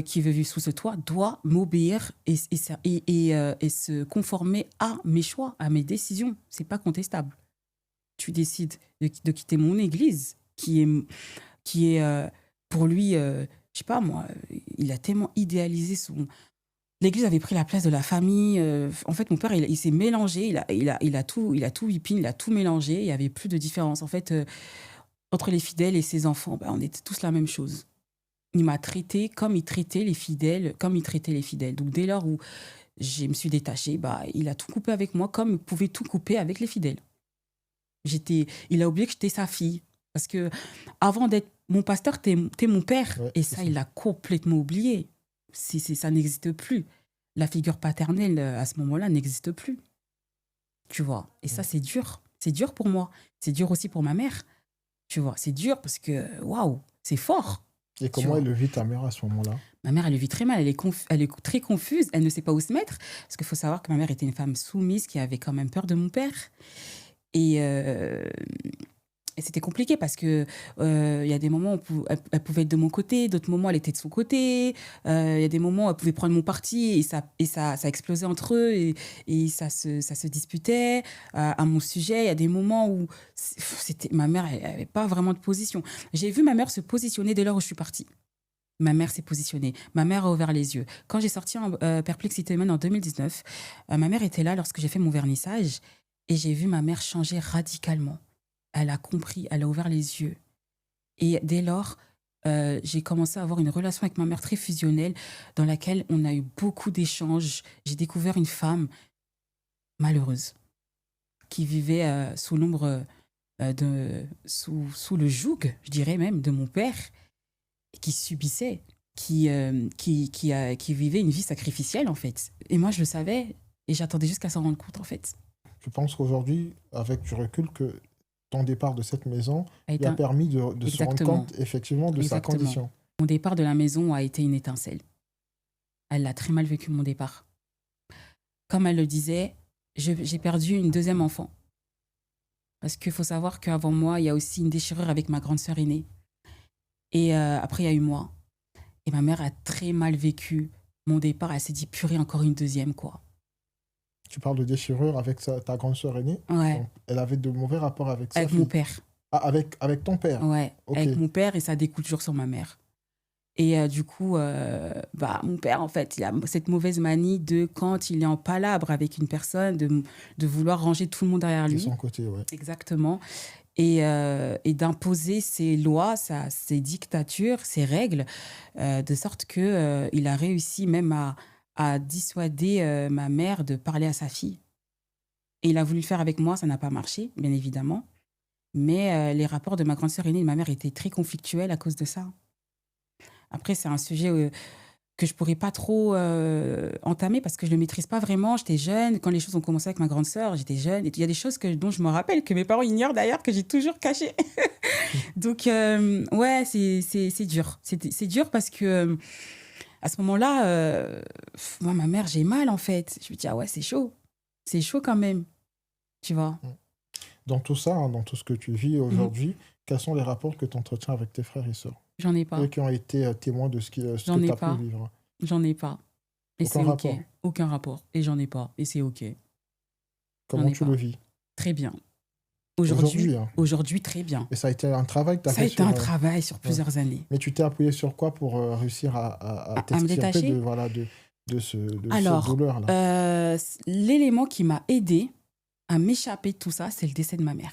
qui veut vivre sous ce toit doit m'obéir et se conformer à mes choix, à mes décisions. C'est pas contestable. Tu décides de quitter mon église qui est pour lui, je sais pas moi, il a tellement idéalisé l'église avait pris la place de la famille. En fait, mon père, il s'est mélangé. Il a tout whipping, il a tout mélangé. Il n'y avait plus de différence. En fait, entre les fidèles et ses enfants, on était tous la même chose. Il m'a traité comme il traitait les fidèles, Donc, dès lors où je me suis détachée, il a tout coupé avec moi comme il pouvait tout couper avec les fidèles. Il a oublié que j'étais sa fille. Parce que avant d'être mon pasteur, t'es mon père. Ouais, Et c'est ça, ça. il l'a complètement oublié. Ça n'existe plus. La figure paternelle, à ce moment-là, n'existe plus. Tu vois. Et ça, c'est dur. C'est dur pour moi. C'est dur aussi pour ma mère. Tu vois. C'est dur parce que, waouh, c'est fort. Et comment elle le vit ta mère à ce moment-là? Ma mère, elle le vit très mal. Elle est très confuse. Elle ne sait pas où se mettre. Parce qu'il faut savoir que ma mère était une femme soumise qui avait quand même peur de mon père. Et c'était compliqué parce que y a des moments où elle pouvait être de mon côté, d'autres moments elle était de son côté. Il y a des moments où elle pouvait prendre mon parti et ça explosait entre eux et ça se disputait à mon sujet. Il y a des moments où ma mère elle avait pas vraiment de position. J'ai vu ma mère se positionner dès lors où je suis partie. Ma mère s'est positionnée. Ma mère a ouvert les yeux. Quand j'ai sorti Perplexité humaine en 2019, ma mère était là lorsque j'ai fait mon vernissage et j'ai vu ma mère changer radicalement. Elle a compris, elle a ouvert les yeux. Et dès lors, j'ai commencé à avoir une relation avec ma mère très fusionnelle dans laquelle on a eu beaucoup d'échanges. J'ai découvert une femme malheureuse qui vivait sous l'ombre, sous le joug, je dirais même, de mon père, et qui subissait, qui vivait une vie sacrificielle en fait. Et moi, je le savais et j'attendais juste qu'elle s'en rende compte en fait. Je pense qu'aujourd'hui, avec du recul, que ton départ de cette maison lui a un- permis de se rendre Exactement. compte effectivement de sa Exactement. condition. Mon départ de la maison a été une étincelle. Elle l'a très mal vécu, mon départ. Comme elle le disait, j'ai perdu une deuxième enfant. Parce qu'il faut savoir qu'avant moi, il y a aussi une déchirure avec ma grande sœur aînée. Et après, il y a eu moi. Et ma mère a très mal vécu mon départ. Elle s'est dit, purée, encore une deuxième, quoi. Tu parles de déchirure avec ta grande sœur aînée. Ouais. Donc, elle avait de mauvais rapports avec sa Avec fille. mon père. Ah, avec ton père. Ouais, Ok. avec mon père et ça découle toujours sur ma mère. Et du coup, mon père, en fait, il a cette mauvaise manie de, quand il est en palabre avec une personne, de vouloir ranger tout le monde derrière De lui. son côté, ouais. Exactement. Et d'imposer ses lois, ses dictatures, ses règles, de sorte qu'il a réussi même à dissuader ma mère de parler à sa fille. Et il a voulu le faire avec moi, ça n'a pas marché, bien évidemment. Mais les rapports de ma grande sœur aînée et de ma mère étaient très conflictuels à cause de ça. Après, c'est un sujet que je pourrais pas trop entamer parce que je le maîtrise pas vraiment. J'étais jeune. Quand les choses ont commencé avec ma grande sœur, j'étais jeune. Et il y a des choses dont je me rappelle, que mes parents ignorent d'ailleurs, que j'ai toujours cachées. Donc, ouais, c'est dur. C'est dur parce que à ce moment-là, moi, ma mère, j'ai mal en fait. Je me dis, ah ouais, c'est chaud. C'est chaud quand même. Tu vois. Dans tout ça, dans tout ce que tu vis aujourd'hui, quels sont les rapports que tu entretiens avec tes frères et sœurs? J'en ai pas. Eux qui ont été témoins de ce que tu as pu vivre. J'en ai pas. Et Aucun c'est OK. rapport. Aucun rapport. Et j'en ai pas. Et c'est OK. Comment tu le vis? Très bien. Aujourd'hui, très bien. Et ça a été un travail que tu as fait? Ça a été un travail sur plusieurs années. Mais tu t'es appuyé sur quoi pour réussir à me détacher de cette douleur-là? L'élément qui m'a aidé à m'échapper de tout ça, c'est le décès de ma mère.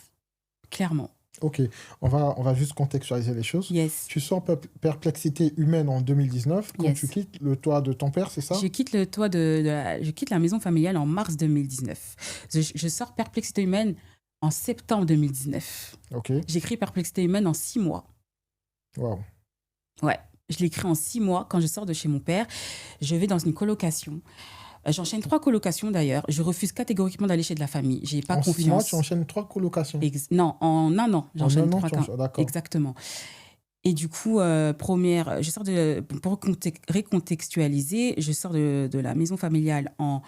Clairement. Ok, on va juste contextualiser les choses. Yes. Tu sors Perplexité humaine en 2019, quand tu quittes le toit de ton père, c'est ça? Je quitte le toit je quitte la maison familiale en mars 2019. Je sors Perplexité humaine en septembre 2019. Ok. J'écris Perplexité humaine en 6 mois. Waouh. Ouais, je l'écris en 6 mois. Quand je sors de chez mon père, je vais dans une colocation. J'enchaîne 3 colocations d'ailleurs. Je refuse catégoriquement d'aller chez de la famille. J'ai pas confiance. En 6 mois, tu enchaînes 3 colocations? Non, en 1 an. J'enchaîne 3 cas. D'accord. Exactement. Et du coup, je sors pour recontextualiser, je sors de la maison familiale en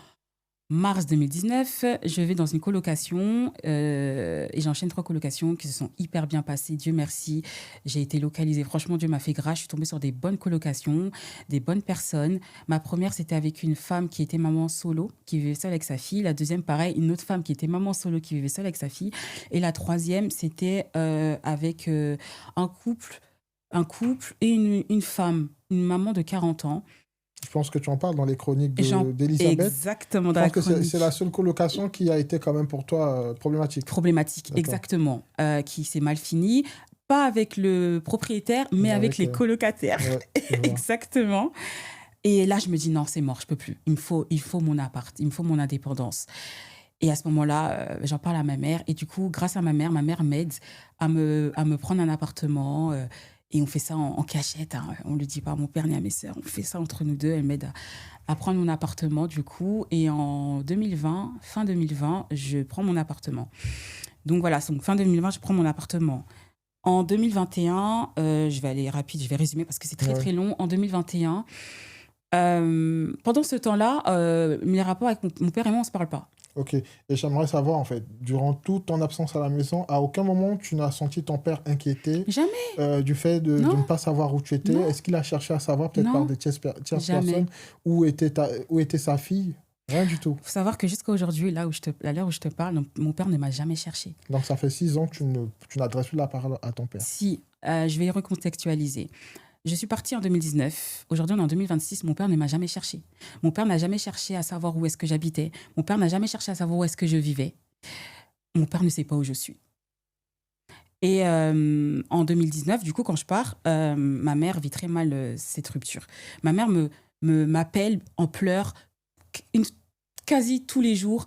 mars 2019. Je vais dans une colocation et j'enchaîne 3 colocations qui se sont hyper bien passées. Dieu merci. J'ai été localisée. Franchement, Dieu m'a fait grâce. Je suis tombée sur des bonnes colocations, des bonnes personnes. Ma première, c'était avec une femme qui était maman solo, qui vivait seule avec sa fille. La deuxième, pareil, une autre femme qui était maman solo, qui vivait seule avec sa fille. Et la troisième, c'était avec un couple et une femme, une maman de 40 ans. Je pense que tu en parles dans les chroniques J'en- d'Elisabeth. Exactement, Je dans la pense que chronique. c'est la seule colocation qui a été quand même pour toi problématique. Problématique, D'accord. exactement, qui s'est mal fini. Pas avec le propriétaire, mais avec les colocataires. Ouais, je vois. Exactement. Et là, je me dis, non, c'est mort, je peux plus. Il faut mon appart, il me faut mon indépendance. Et à ce moment-là, j'en parle à ma mère. Et du coup, grâce à ma mère m'aide à me prendre un appartement. Et on fait ça en cachette. Hein. On ne le dit pas à mon père ni à mes sœurs. On fait ça entre nous deux. Elle m'aide à prendre mon appartement, du coup. Et en 2020, fin 2020, je prends mon appartement. Donc voilà, donc fin 2020, je prends mon appartement. En 2021, je vais aller rapide, je vais résumer parce que c'est très très long. En 2021, pendant ce temps-là, mes rapports avec mon père et moi, on ne se parle pas. Ok. Et j'aimerais savoir, en fait, durant toute ton absence à la maison, à aucun moment tu n'as senti ton père inquiété Jamais. du fait de Non. ne pas savoir où tu étais? Non. Est-ce qu'il a cherché à savoir, peut-être Non. par des tierces Jamais. personnes, où était sa fille? Rien du tout. Il faut savoir que jusqu'à aujourd'hui, à l'heure où je te parle, mon père ne m'a jamais cherché. Donc ça fait 6 ans que tu n'adresses plus la parole à ton père. Si, je vais recontextualiser. Je suis partie en 2019. Aujourd'hui, on est en 2026. Mon père ne m'a jamais cherché. Mon père n'a jamais cherché à savoir où est-ce que j'habitais. Mon père n'a jamais cherché à savoir où est-ce que je vivais. Mon père ne sait pas où je suis. Et en 2019, du coup, quand je pars, ma mère vit très mal cette rupture. Ma mère m'appelle en pleurs quasi tous les jours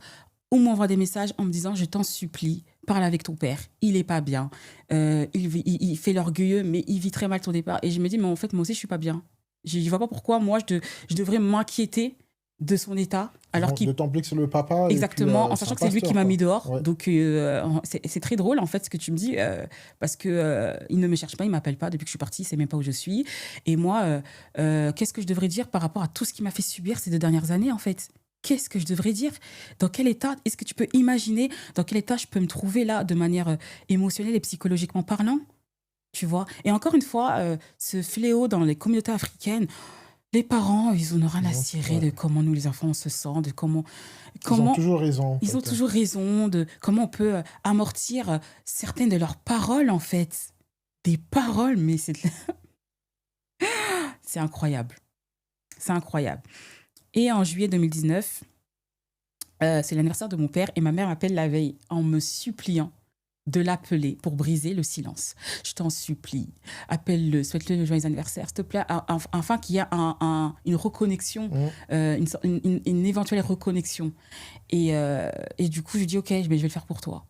ou m'envoie des messages en me disant « Je t'en supplie, parle avec ton père, il est pas bien, il fait l'orgueilleux, mais il vit très mal ton départ. » Et je me dis « Mais en fait, moi aussi, je suis pas bien. Je ne vois pas pourquoi moi, je devrais m'inquiéter de son état. » Alors D'autant plus que c'est le papa. Exactement, Et puis, en sachant que c'est lui qui m'a mis dehors. Ouais. Donc, c'est très drôle, en fait, ce que tu me dis, parce qu'il ne me cherche pas, il ne m'appelle pas depuis que je suis partie, il ne sait même pas où je suis. Et moi, qu'est-ce que je devrais dire par rapport à tout ce qu'il m'a fait subir ces 2 dernières années, en fait ? Qu'est-ce que je devrais dire? Dans quel état? Est-ce que tu peux imaginer dans quel état je peux me trouver là, de manière émotionnelle et psychologiquement parlant? Tu vois? Et encore une fois, ce fléau dans les communautés africaines, les parents, ils n'ont rien à cirer de comment nous, les enfants, on se sent, de comment ils ont toujours raison. Ils ont toujours raison de comment on peut amortir certaines de leurs paroles, en fait. Des paroles, mais c'est incroyable. C'est incroyable. Et en juillet 2019, c'est l'anniversaire de mon père et ma mère m'appelle la veille en me suppliant de l'appeler pour briser le silence. Je t'en supplie, appelle-le, souhaite-le le joyeux anniversaire, s'il te plaît, afin qu'il y ait une reconnexion, une éventuelle reconnexion. Et du coup, je dis, ok, je vais le faire pour toi.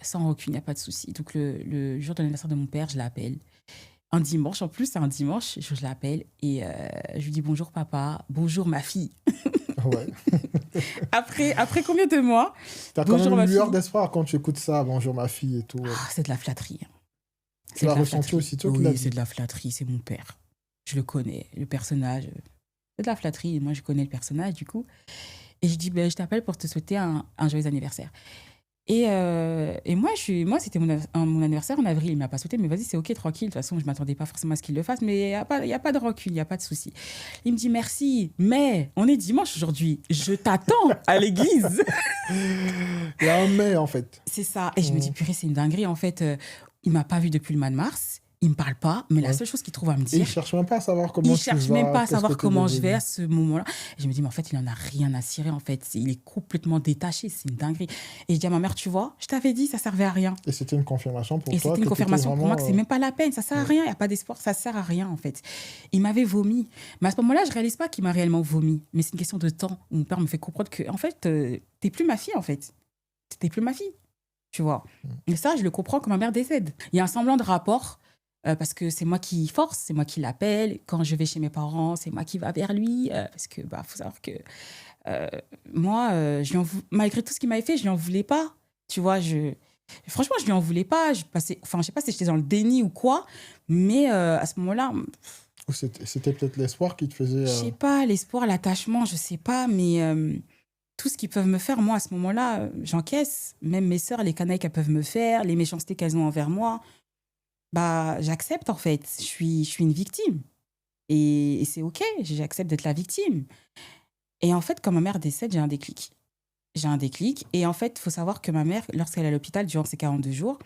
Sans rancune, il n'y a pas de souci. Donc, le jour de l'anniversaire de mon père, je l'appelle. Un dimanche, en plus, c'est un dimanche, je l'appelle et je lui dis, bonjour papa, bonjour ma fille. Ouais. Après combien de mois? T'as quand même une lueur d'espoir quand tu écoutes ça, bonjour ma fille et tout. Ouais. C'est de la flatterie. Tu l'as ressenti aussitôt qu'il a dit? Oui, c'est de la flatterie, c'est mon père. Je le connais, le personnage. C'est de la flatterie, moi je connais le personnage du coup. Et je dis, je t'appelle pour te souhaiter un joyeux anniversaire. Et moi, c'était mon anniversaire en avril. Il ne m'a pas souhaité, mais vas-y, c'est ok, tranquille. De toute façon, je ne m'attendais pas forcément à ce qu'il le fasse, mais il n'y a pas de recul, il n'y a pas de souci. Il me dit merci, mais on est dimanche aujourd'hui. Je t'attends à l'église. Il y a un mais, en fait. C'est ça. Et je me dis, purée, c'est une dinguerie. En fait, il ne m'a pas vu depuis le mois de mars. Il me parle pas, mais la seule chose qu'il trouve à me dire... Il cherche même pas à savoir comment tu vas. Il cherche même pas à savoir comment je vais à ce moment-là. Et je me dis, mais en fait, il en a rien à cirer, en fait. Il est complètement détaché, c'est une dinguerie. Et je dis à ma mère, tu vois, je t'avais dit, ça servait à rien. Et c'était une confirmation pour toi? Et c'était une confirmation pour moi que c'est même pas la peine, ça sert à rien, il n'y a pas d'espoir, ça sert à rien, en fait. Il m'avait vomi. Mais à ce moment-là, je réalise pas qu'il m'a réellement vomi. Mais c'est une question de temps. Mon père me fait comprendre que, en fait, t'es plus ma fille, en fait. T'es plus ma fille, tu vois. Et ça, je le comprends quand ma mère décède. Il y a un semblant de rapport... parce que c'est moi qui force, c'est moi qui l'appelle. Quand je vais chez mes parents, c'est moi qui va vers lui. Parce que faut savoir que moi, malgré tout ce qu'il m'avait fait, je lui en voulais pas. Tu vois, franchement, je lui en voulais pas. Je sais pas si j'étais dans le déni ou quoi, mais à ce moment-là... C'était peut-être l'espoir qui te faisait... Je sais pas, l'espoir, l'attachement, je sais pas, mais... tout ce qu'ils peuvent me faire, moi, à ce moment-là, j'encaisse. Même mes sœurs, les canailles qu'elles peuvent me faire, les méchancetés qu'elles ont envers moi... j'accepte en fait, je suis une victime. Et c'est ok, j'accepte d'être la victime. Et en fait, quand ma mère décède, j'ai un déclic. Et en fait, il faut savoir que ma mère, lorsqu'elle est à l'hôpital durant ses 42 jours...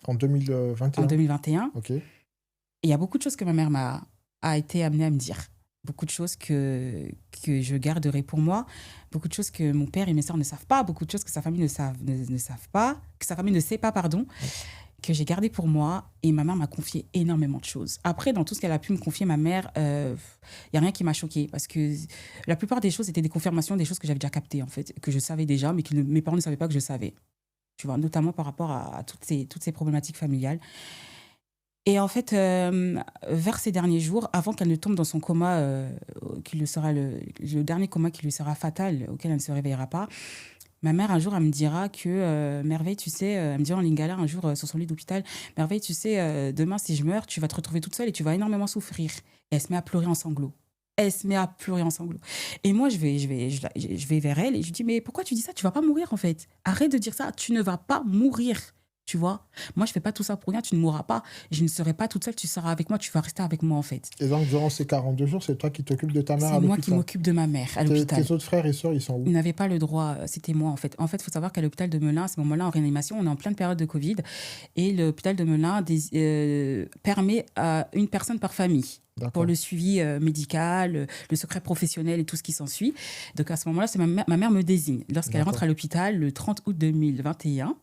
En 2021 En 2021. Ok. Il y a beaucoup de choses que ma mère a été amenée à me dire. beaucoup de choses que je garderai pour moi, beaucoup de choses que mon père et mes sœurs ne savent pas, beaucoup de choses que sa famille ne savent pas, que sa famille ne sait pas, pardon, que j'ai gardé pour moi. Et ma mère m'a confié énormément de choses. Après, dans tout ce qu'elle a pu me confier, ma mère, il n'y a rien qui m'a choquée parce que la plupart des choses étaient des confirmations des choses que j'avais déjà captées, en fait, que je savais déjà, mais que mes parents ne savaient pas que je savais. Tu vois, notamment par rapport à toutes ces problématiques familiales. Et en fait, vers ces derniers jours, avant qu'elle ne tombe dans son coma, qui lui sera le dernier coma qui lui sera fatal, auquel elle ne se réveillera pas, ma mère, un jour, elle me dira que Merveille, tu sais, elle me dira en lingala un jour sur son lit d'hôpital, Merveille, tu sais, demain, si je meurs, tu vas te retrouver toute seule et tu vas énormément souffrir. Et elle se met à pleurer en sanglots. Elle se met à pleurer en sanglots. Et moi, je vais vers elle et je lui dis, mais pourquoi tu dis ça? Tu vas pas mourir, en fait. Arrête de dire ça. Tu ne vas pas mourir. Tu vois? Moi, je fais pas tout ça pour rien. Tu ne mourras pas. Je ne serai pas toute seule. Tu seras avec moi. Tu vas rester avec moi, en fait. Et donc, durant ces 42 jours, c'est toi qui t'occupes de ta mère à C'est l'hôpital? moi qui m'occupe de ma mère à l'hôpital. Tes autres frères et sœurs, ils sont où? Ils n'avaient pas le droit, c'était moi en fait. En fait, il faut savoir qu'à l'hôpital de Melun, à ce moment-là, en réanimation, on est en pleine période de Covid. Et l'hôpital de Melun permet à une personne par famille pour le suivi médical, le secret professionnel et tout ce qui s'ensuit. Donc à ce moment-là, c'est ma mère me désigne. Lorsqu'elle rentre à l'hôpital le 30 août 2021,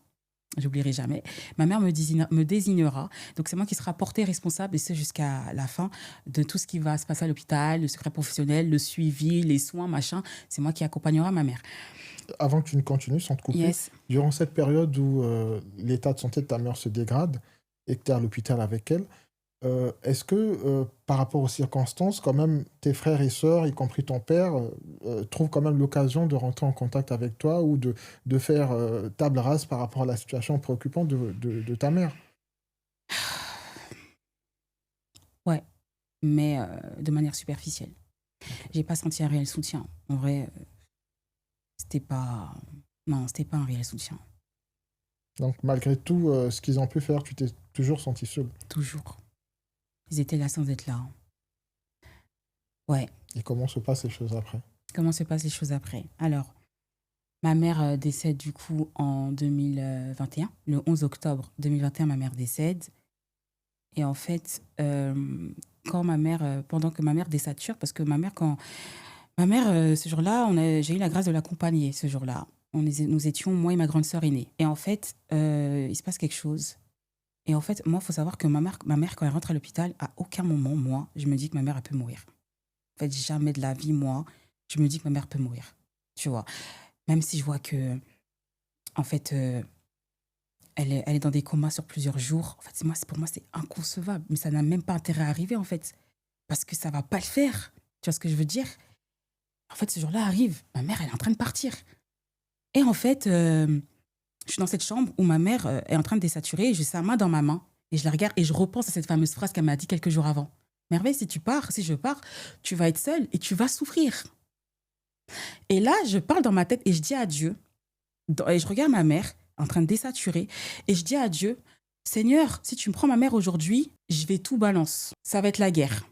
j'oublierai jamais, ma mère me désignera. Donc, c'est moi qui sera portée responsable, et c'est jusqu'à la fin, de tout ce qui va se passer à l'hôpital, le secret professionnel, le suivi, les soins, machin. C'est moi qui accompagnera ma mère. Avant que tu ne continues, sans te couper, durant cette période où l'état de santé de ta mère se dégrade et que tu es à l'hôpital avec elle, est-ce que, par rapport aux circonstances, quand même, tes frères et sœurs, y compris ton père, trouvent quand même l'occasion de rentrer en contact avec toi ou de faire table rase par rapport à la situation préoccupante de ta mère? Ouais, mais de manière superficielle. J'ai pas senti un réel soutien. En vrai, c'était pas un réel soutien. Donc, malgré tout ce qu'ils ont pu faire, tu t'es toujours sentie seule? Toujours. Ils étaient là sans être là. Ouais. Et comment se passent les choses après? Comment se passent les choses après? Alors, ma mère décède du coup en 2021. Le 11 octobre 2021, ma mère décède. Et en fait, quand pendant que ma mère désature, parce que ma mère, ce jour-là, j'ai eu la grâce de l'accompagner ce jour-là. Nous étions, moi et ma grande sœur aînée. Et en fait, il se passe quelque chose. Et en fait, moi, il faut savoir que ma mère, quand elle rentre à l'hôpital, à aucun moment, moi, je me dis que ma mère, elle peut mourir. En fait, jamais de la vie, moi, je me dis que ma mère peut mourir. Tu vois. Même si je vois que, en fait, elle est dans des comas sur plusieurs jours. En fait, pour moi, c'est inconcevable. Mais ça n'a même pas intérêt à arriver, en fait. Parce que ça va pas le faire. Tu vois ce que je veux dire? En fait, ce jour-là arrive. Ma mère, elle est en train de partir. Et en fait, je suis dans cette chambre où ma mère est en train de désaturer. Et j'ai sa main dans ma main. Et je la regarde et je repense à cette fameuse phrase qu'elle m'a dit quelques jours avant. Merveille, si je pars, tu vas être seule et tu vas souffrir. Et là, je parle dans ma tête et je dis à Dieu, et je regarde ma mère en train de désaturer, et je dis à Dieu, Seigneur, si tu me prends ma mère aujourd'hui, je vais tout balance. Ça va être la guerre.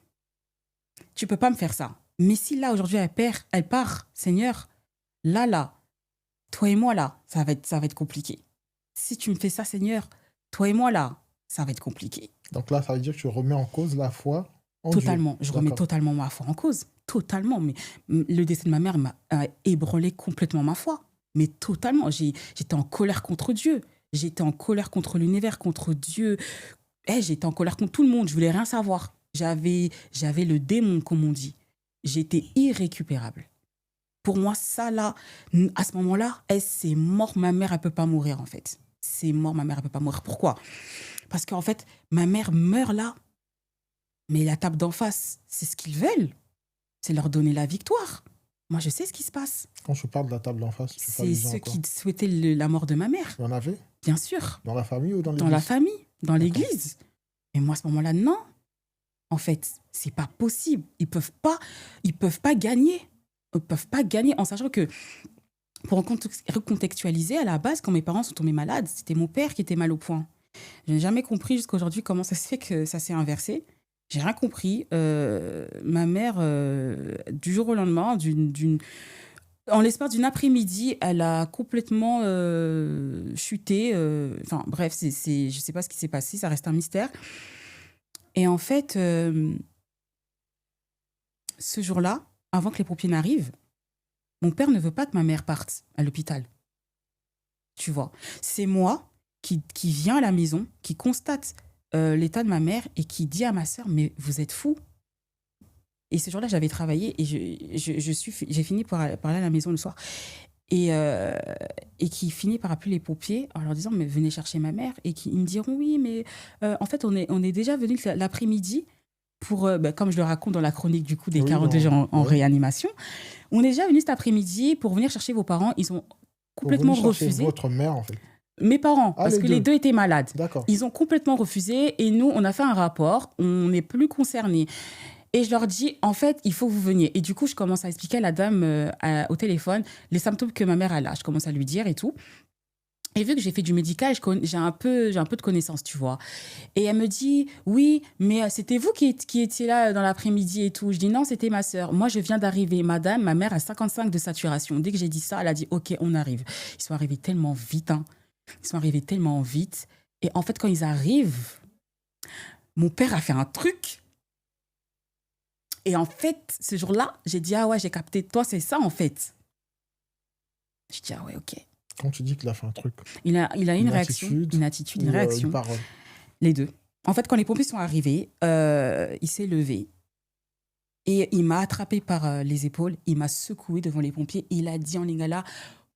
Tu peux pas me faire ça. Mais si là, aujourd'hui, elle part, Seigneur, là, toi et moi, là, ça va être compliqué. Si tu me fais ça, Seigneur, toi et moi, là, ça va être compliqué. Donc là, ça veut dire que tu remets en cause la foi en Totalement. Dieu. Je remets totalement ma foi en cause. Totalement. Mais le décès de ma mère m'a ébranlé complètement ma foi. Mais totalement. J'étais en colère contre Dieu. J'étais en colère contre l'univers, contre Dieu. J'étais en colère contre tout le monde. Je voulais rien savoir. J'avais le démon, comme on dit. J'étais irrécupérable. Pour moi, ça là, à ce moment-là, c'est mort. Ma mère, elle peut pas mourir, en fait. C'est mort, ma mère, elle peut pas mourir. Pourquoi? Parce qu'en fait, ma mère meurt là. Mais la table d'en face, c'est ce qu'ils veulent. C'est leur donner la victoire. Moi, je sais ce qui se passe. Quand je parle de la table d'en face, c'est ceux qui souhaitaient la mort de ma mère. Il y en avait? Bien sûr. Dans la famille ou dans l'église? Dans la famille, dans l'église. Mais moi, à ce moment-là, non. En fait, c'est pas possible. Ils peuvent pas gagner. Ils peuvent pas gagner en sachant que, pour recontextualiser, à la base, quand mes parents sont tombés malades, c'était mon père qui était mal au point. Je n'ai jamais compris jusqu'à aujourd'hui comment ça se fait que ça s'est inversé. J'ai rien compris. Ma mère, du jour au lendemain, en l'espace d'une après-midi, elle a complètement chuté. Enfin, bref, je sais pas ce qui s'est passé, ça reste un mystère. Et en fait, ce jour-là, avant que les pompiers n'arrivent, mon père ne veut pas que ma mère parte à l'hôpital. Tu vois, c'est moi qui viens à la maison, qui constate l'état de ma mère et qui dit à ma sœur, mais vous êtes fous. Et ce jour-là, j'avais travaillé et j'ai fini par aller à la maison le soir. Et qui finit par appeler les pompiers en leur disant, mais venez chercher ma mère. Et ils me diront, oui, mais en fait, on est déjà venu l'après-midi pour, comme je le raconte dans la chronique du coup des 42 jours en réanimation, on est déjà venu cet après-midi pour venir chercher vos parents. Ils ont complètement refusé. Votre mère, en fait. Mes parents, parce que les deux étaient malades. D'accord. Ils ont complètement refusé et nous, on a fait un rapport, on n'est plus concernés. Et je leur dis, en fait, il faut que vous veniez. Et du coup, je commence à expliquer à la dame au téléphone les symptômes que ma mère a là. Je commence à lui dire et tout. Et vu que j'ai fait du médical, j'ai un peu de connaissances, tu vois. Et elle me dit, oui, mais c'était vous qui étiez là dans l'après-midi et tout. Je dis, non, c'était ma sœur. Moi, je viens d'arriver. Madame, ma mère a 55 de saturation. Dès que j'ai dit ça, elle a dit, OK, on arrive. Ils sont arrivés tellement vite, hein. Ils sont arrivés tellement vite. Et en fait, quand ils arrivent, mon père a fait un truc. Et en fait, ce jour-là, j'ai dit, ah ouais, j'ai capté. Toi, c'est ça, en fait. Je dis, ah ouais, OK. Quand tu dis qu'il a fait un truc. Il a une réaction, une attitude, une réaction. Une parole. Les deux. En fait, quand les pompiers sont arrivés, il s'est levé. Et il m'a attrapé par les épaules. Il m'a secoué devant les pompiers. Il a dit en lingala,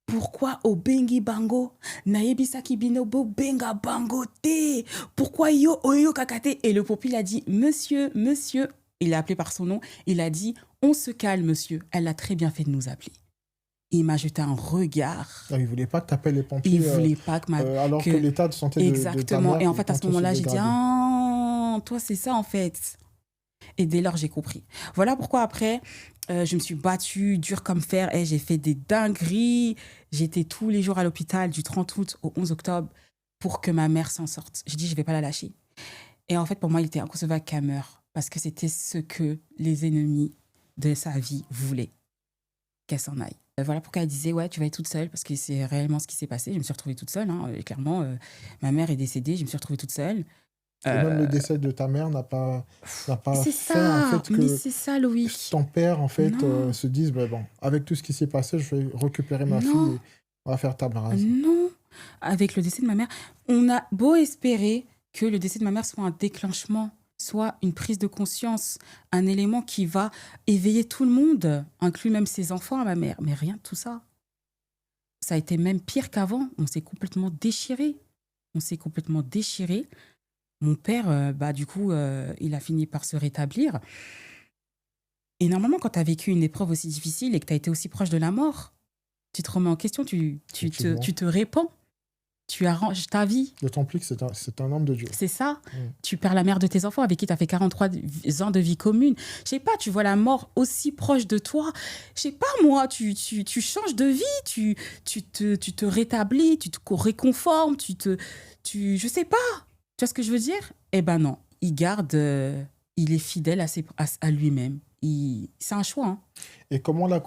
pourquoi au bengi bango naebisaki binobo benga bango te? Pourquoi yo oyo kakate? Et le pompier a dit, monsieur, il l'a appelé par son nom. Il a dit, on se calme, monsieur. Elle a très bien fait de nous appeler. Il m'a jeté un regard. Il ne voulait pas que tu appelles les pompiers. Il ne voulait pas que alors que l'état de santé exactement. de ta mère... Et en fait, à ce moment-là, j'ai dit, ah, toi, c'est ça, en fait. Et dès lors, j'ai compris. Voilà pourquoi après, je me suis battue, dur comme fer. Et j'ai fait des dingueries. J'étais tous les jours à l'hôpital du 30 août au 11 octobre pour que ma mère s'en sorte. J'ai dit, je ne vais pas la lâcher. Et en fait, pour moi, il était inconcevable qu'elle meure. Parce que c'était ce que les ennemis de sa vie voulaient. Qu'elle s'en aille. Voilà pourquoi elle disait, ouais, tu vas être toute seule, parce que c'est réellement ce qui s'est passé. Je me suis retrouvée toute seule, hein. Clairement, ma mère est décédée, je me suis retrouvée toute seule. Et même le décès de ta mère n'a pas c'est fait, ça, en fait, que mais c'est ça, Loïc. Ton père, en fait, se dise, bah, bon, avec tout ce qui s'est passé, je vais récupérer ma fille et on va faire table rase. Non, avec le décès de ma mère, on a beau espérer que le décès de ma mère soit un déclenchement, soit une prise de conscience, un élément qui va éveiller tout le monde, inclus même ses enfants à ma mère. Mais rien de tout ça. Ça a été même pire qu'avant. On s'est complètement déchiré. Mon père, du coup, il a fini par se rétablir. Et normalement, quand tu as vécu une épreuve aussi difficile et que tu as été aussi proche de la mort, tu te remets en question, tu te répands. Tu arranges ta vie. D'autant plus que c'est un homme de Dieu. C'est ça. Tu perds la mère de tes enfants avec qui tu as fait 43 ans de vie commune. Je sais pas, tu vois la mort aussi proche de toi. Je sais pas, moi, tu changes de vie, tu te rétablis, tu te réconformes, je sais pas. Tu vois ce que je veux dire? Eh ben non, il est fidèle à lui-même. C'est un choix. Hein. Et comment sa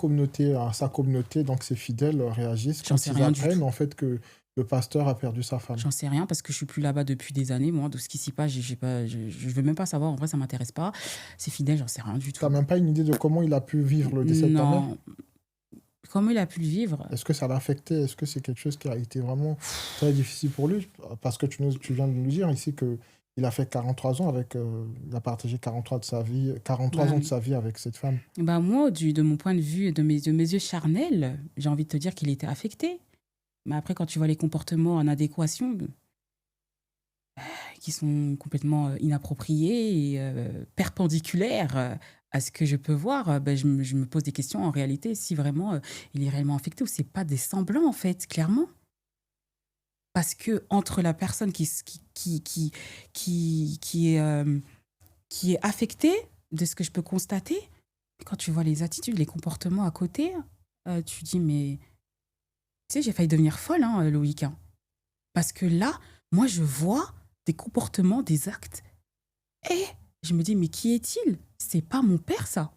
communauté, donc ses fidèles, réagissent quand ils apprennent en fait que le pasteur a perdu sa femme? J'en sais rien parce que je suis plus là-bas depuis des années. Moi, de ce qui s'y passe, je veux même pas savoir. En vrai, ça m'intéresse pas. C'est fidèle, j'en sais rien du tout. T'as même pas une idée de comment il a pu vivre le décès de ta mère? Comment il a pu le vivre? Est-ce que ça l'a affecté? Est-ce que c'est quelque chose qui a été vraiment très difficile pour lui? Parce que tu viens de nous dire ici qu'il a fait 43 ans il a partagé 43 ans de sa vie avec cette femme. Moi, de mon point de vue, de mes yeux charnels, j'ai envie de te dire qu'il était affecté. Mais après, quand tu vois les comportements en adéquation, qui sont complètement inappropriés et perpendiculaires à ce que je peux voir, je me pose des questions en réalité, si vraiment il est réellement affecté ou c'est pas des semblants, en fait, clairement. Parce que entre la personne qui est affectée, de ce que je peux constater, quand tu vois les attitudes, les comportements à côté, tu dis, mais... Tu sais, j'ai failli devenir folle, Loïc. Parce que là, moi, je vois des comportements, des actes. Et je me dis, mais qui est-il? C'est pas mon père, ça.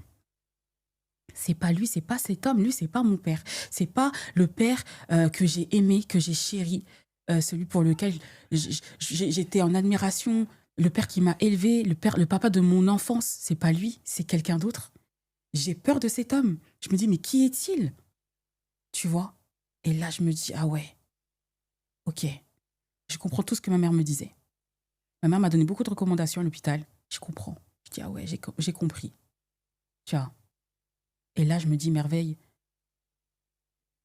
C'est pas lui, c'est pas cet homme. Lui, c'est pas mon père. C'est pas le père que j'ai aimé, que j'ai chéri. Celui pour lequel j'étais en admiration. Le père qui m'a élevé, le papa de mon enfance. C'est pas lui, c'est quelqu'un d'autre. J'ai peur de cet homme. Je me dis, mais qui est-il? Tu vois? Et là, je me dis, ah ouais, ok. Je comprends tout ce que ma mère me disait. Ma mère m'a donné beaucoup de recommandations à l'hôpital. Je comprends. Je dis, ah ouais, j'ai compris. Tu vois? Et là, je me dis, Merveille,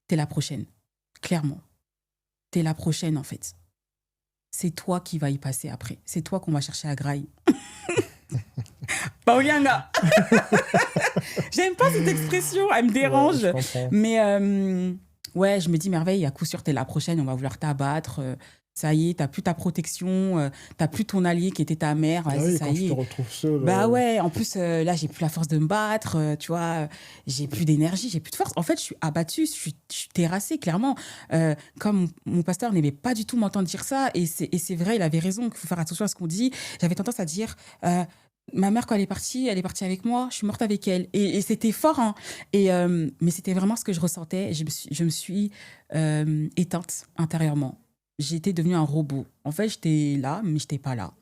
t'es la prochaine. Clairement. T'es la prochaine, en fait. C'est toi qui vas y passer après. C'est toi qu'on va chercher à Graille. Paulianga. J'aime pas cette expression, elle me dérange. Ouais, je comprends. Mais ouais, je me dis, Merveille, à coup sûr, t'es la prochaine, on va vouloir t'abattre. Ça y est, t'as plus ta protection, t'as plus ton allié qui était ta mère. Ah oui, Ça quand y tu te est. retrouves seul. Bah ouais, en plus, là, j'ai plus la force de me battre, tu vois. J'ai plus d'énergie, j'ai plus de force. En fait, je suis abattue, je suis terrassée, clairement. Comme mon pasteur n'aimait pas du tout m'entendre dire ça, et c'est vrai, il avait raison, qu'il faut faire attention à ce qu'on dit. J'avais tendance à dire, ma mère, quand elle est partie avec moi, je suis morte avec elle. Et c'était fort, hein. Mais c'était vraiment ce que je ressentais. Je me suis éteinte intérieurement. J'étais devenue un robot. En fait, j'étais là, mais j'étais pas là.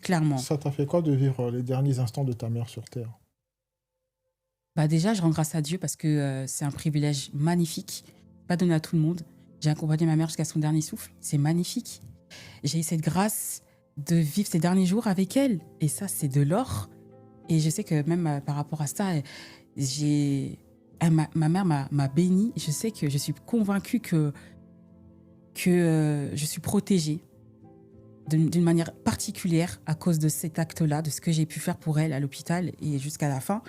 Clairement. Ça t'a fait quoi de vivre les derniers instants de ta mère sur Terre? Bah déjà, je rends grâce à Dieu parce que c'est un privilège magnifique, pas donné à tout le monde. J'ai accompagné ma mère jusqu'à son dernier souffle. C'est magnifique. J'ai eu cette grâce de vivre ces derniers jours avec elle. Et ça, c'est de l'or. Et je sais que même par rapport à ça, ma mère m'a bénie. Je sais que je suis convaincue que je suis protégée d'une manière particulière à cause de cet acte-là, de ce que j'ai pu faire pour elle à l'hôpital et jusqu'à la fin.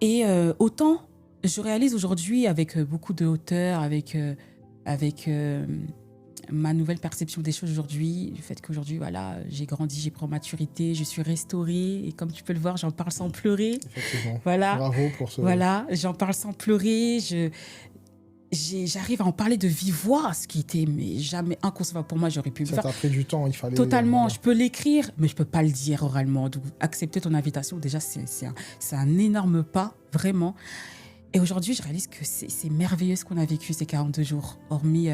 Et autant je réalise aujourd'hui avec beaucoup de hauteur, avec ma nouvelle perception des choses aujourd'hui, le fait qu'aujourd'hui, voilà, j'ai grandi, j'ai pris en maturité, je suis restaurée. Et comme tu peux le voir, j'en parle sans pleurer. Effectivement. Voilà. Bravo pour ce... Voilà, j'en parle sans pleurer. J'arrive à en parler de vive voix, ce qui était mais jamais inconcevable pour moi. J'aurais pu le Ça faire. t'a pris du temps, il fallait... Totalement, voilà. je peux l'écrire, mais je peux pas le dire oralement. Donc, accepter ton invitation, déjà, c'est un énorme pas, vraiment. Et aujourd'hui, je réalise que c'est merveilleux ce qu'on a vécu ces 42 jours, hormis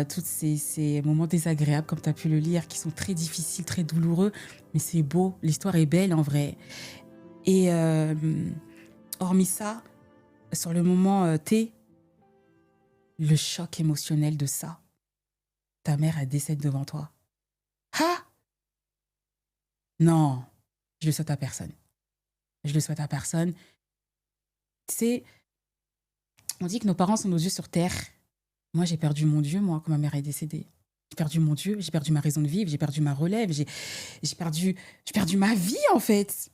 tous ces moments désagréables, comme tu as pu le lire, qui sont très difficiles, très douloureux, mais c'est beau, l'histoire est belle en vrai. Et hormis ça, sur le moment T, le choc émotionnel de ça, ta mère, elle décède devant toi. Ah! Non, je le souhaite à personne. Je le souhaite à personne. Tu sais, on dit que nos parents sont nos yeux sur terre. Moi, j'ai perdu mon Dieu, moi, quand ma mère est décédée. J'ai perdu mon Dieu, j'ai perdu ma raison de vivre, j'ai perdu ma relève, j'ai perdu ma vie, en fait.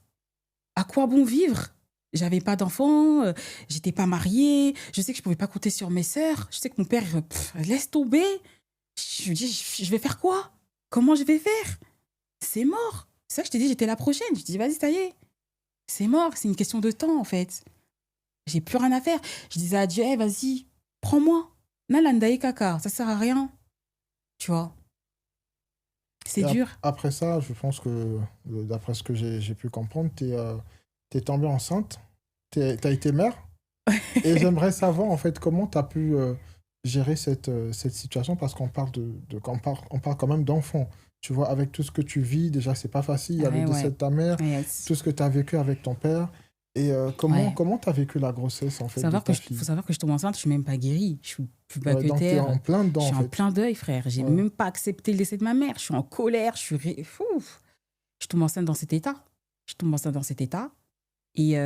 À quoi bon vivre? J'avais pas d'enfants, j'étais pas mariée, je sais que je pouvais pas compter sur mes sœurs, je sais que mon père, laisse tomber. Je me dis, je vais faire quoi? Comment je vais faire? C'est mort. C'est ça que je t'ai dit, j'étais la prochaine. Je dis, vas-y, ça y est. C'est mort, c'est une question de temps, en fait. J'ai plus rien à faire. Je disais à Dieu, hey, vas-y, prends-moi. Nalandaï kaka, ça sert à rien. Tu vois? C'est dur. Après ça, je pense que, d'après ce que j'ai pu comprendre, t'es tombée enceinte, t'as été mère. Et j'aimerais savoir, en fait, comment t'as pu gérer cette situation, parce qu'on parle on parle quand même d'enfants. Tu vois, avec tout ce que tu vis, déjà, c'est pas facile. Il y a le décès de ta mère, tout ce que tu as vécu avec ton père. Et comment tu as vécu la grossesse, en fait, de ta fille? Faut savoir que je tombe enceinte, je suis même pas guérie. Je suis plus bas que Donc, terre. t'es en plein dedans, je suis en fait. en plein deuil, frère. J'ai même pas accepté le décès de ma mère. Je suis en colère. Je tombe enceinte dans cet état. Et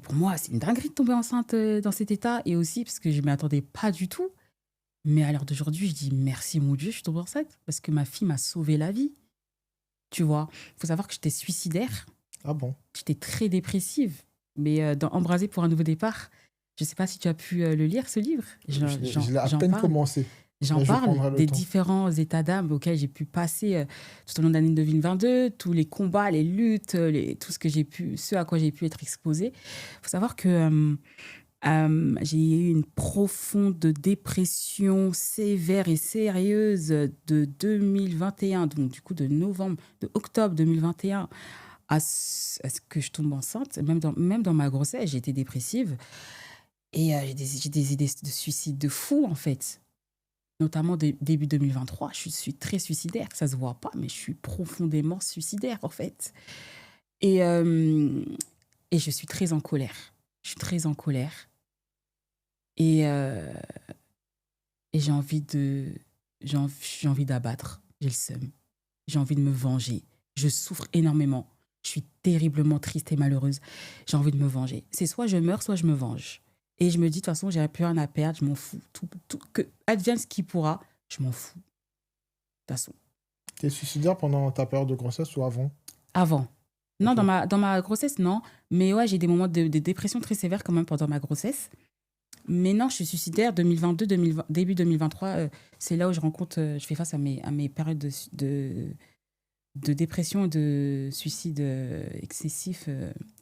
pour moi, c'est une dinguerie de tomber enceinte dans cet état. Et aussi parce que je ne m'y attendais pas du tout. Mais à l'heure d'aujourd'hui, je dis merci, mon Dieu, je suis tombée enceinte. Parce que ma fille m'a sauvé la vie. Tu vois, il faut savoir que j'étais suicidaire. Ah bon? J'étais très dépressive. Mais dans Embrasé pour un nouveau départ, je ne sais pas si tu as pu le lire, ce livre. Je l'ai à peine commencé. J'en parle des différents états d'âme auxquels j'ai pu passer tout au long de l'année 2022, tous les combats, les luttes, tout ce à quoi j'ai pu être exposée. Il faut savoir que j'ai eu une profonde dépression sévère et sérieuse de 2021, donc du coup de octobre 2021 à ce que je tombe enceinte. Même dans ma grossesse, j'ai été dépressive. Et j'ai des idées de suicide de fou, en fait. Notamment début 2023, je suis très suicidaire. Ça se voit pas, mais je suis profondément suicidaire, en fait. Et, euh, et je suis très en colère. Je suis très en colère. Et, euh, et j'ai envie d'abattre. J'ai le seum. J'ai envie de me venger. Je souffre énormément. Je suis terriblement triste et malheureuse. J'ai envie de me venger. C'est soit je meurs, soit je me venge. Et je me dis, de toute façon, j'ai plus rien à perdre. Je m'en fous. Que advienne ce qui pourra, je m'en fous. De toute façon. T'es suicidaire pendant ta période de grossesse ou avant? Avant. Non, Ok. dans ma grossesse, non. Mais ouais, j'ai des moments de dépression très sévères quand même pendant ma grossesse. Mais non, je suis suicidaire 2022, début 2023. C'est là où je fais face à mes périodes de dépression et de suicide excessif,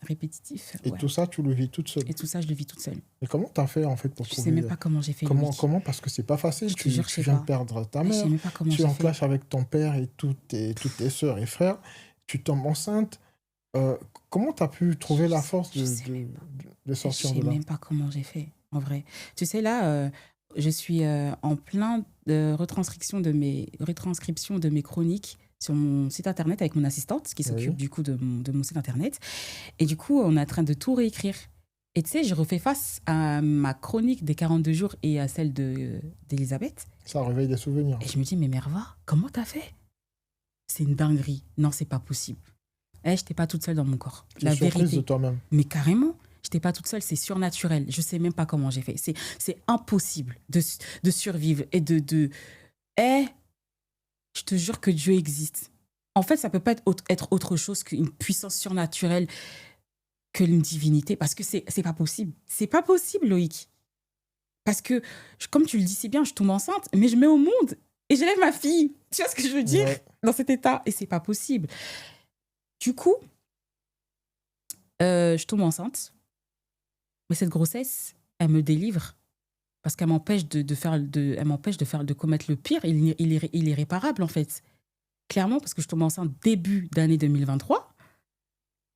répétitif. Et Ouais. tout ça, tu le vis toute seule. Et tout ça, je le vis toute seule. Et comment t'as fait en fait pour Je sais trouver... même pas comment j'ai fait. Comment, Loïc. comment? Parce que c'est pas facile. Je te jure, je Tu sais viens pas. de perdre ta Je mère, sais même pas comment tu es j'ai en fait. clash avec ton père et toutes tes sœurs et frères, tu tombes enceinte. Euh, Comment tu as pu trouver la force Je sais même pas. de Je sortir sais de là? même pas comment j'ai fait, en vrai. Tu sais, là, je suis en plein retranscription de mes chroniques sur mon site internet avec mon assistante qui s'occupe Oui. du coup de mon site internet. Et du coup, on est en train de tout réécrire. Et tu sais, je refais face à ma chronique des 42 jours et à celle d'Elisabeth. Ça réveille des souvenirs. Et je me dis, mais Merva, comment t'as fait? C'est une dinguerie. Non, c'est pas possible. Je n'étais pas toute seule dans mon corps. Tu es La surprise vérité. de toi-même. Mais carrément, je n'étais pas toute seule. C'est surnaturel. Je ne sais même pas comment j'ai fait. C'est impossible de survivre et de... Je te jure que Dieu existe. En fait, ça ne peut pas être autre chose qu'une puissance surnaturelle, que une divinité, parce que c'est pas possible. C'est pas possible, Loïc. Parce que, comme tu le dis si bien, je tombe enceinte, mais je mets au monde et j'élève ma fille. Tu vois ce que je veux dire? Ouais. Dans cet état. Et c'est pas possible. Du coup, je tombe enceinte. Mais cette grossesse, elle me délivre. Parce qu'elle m'empêche de commettre le pire. Il est irréparable, en fait. Clairement, parce que je tombe enceinte début d'année 2023.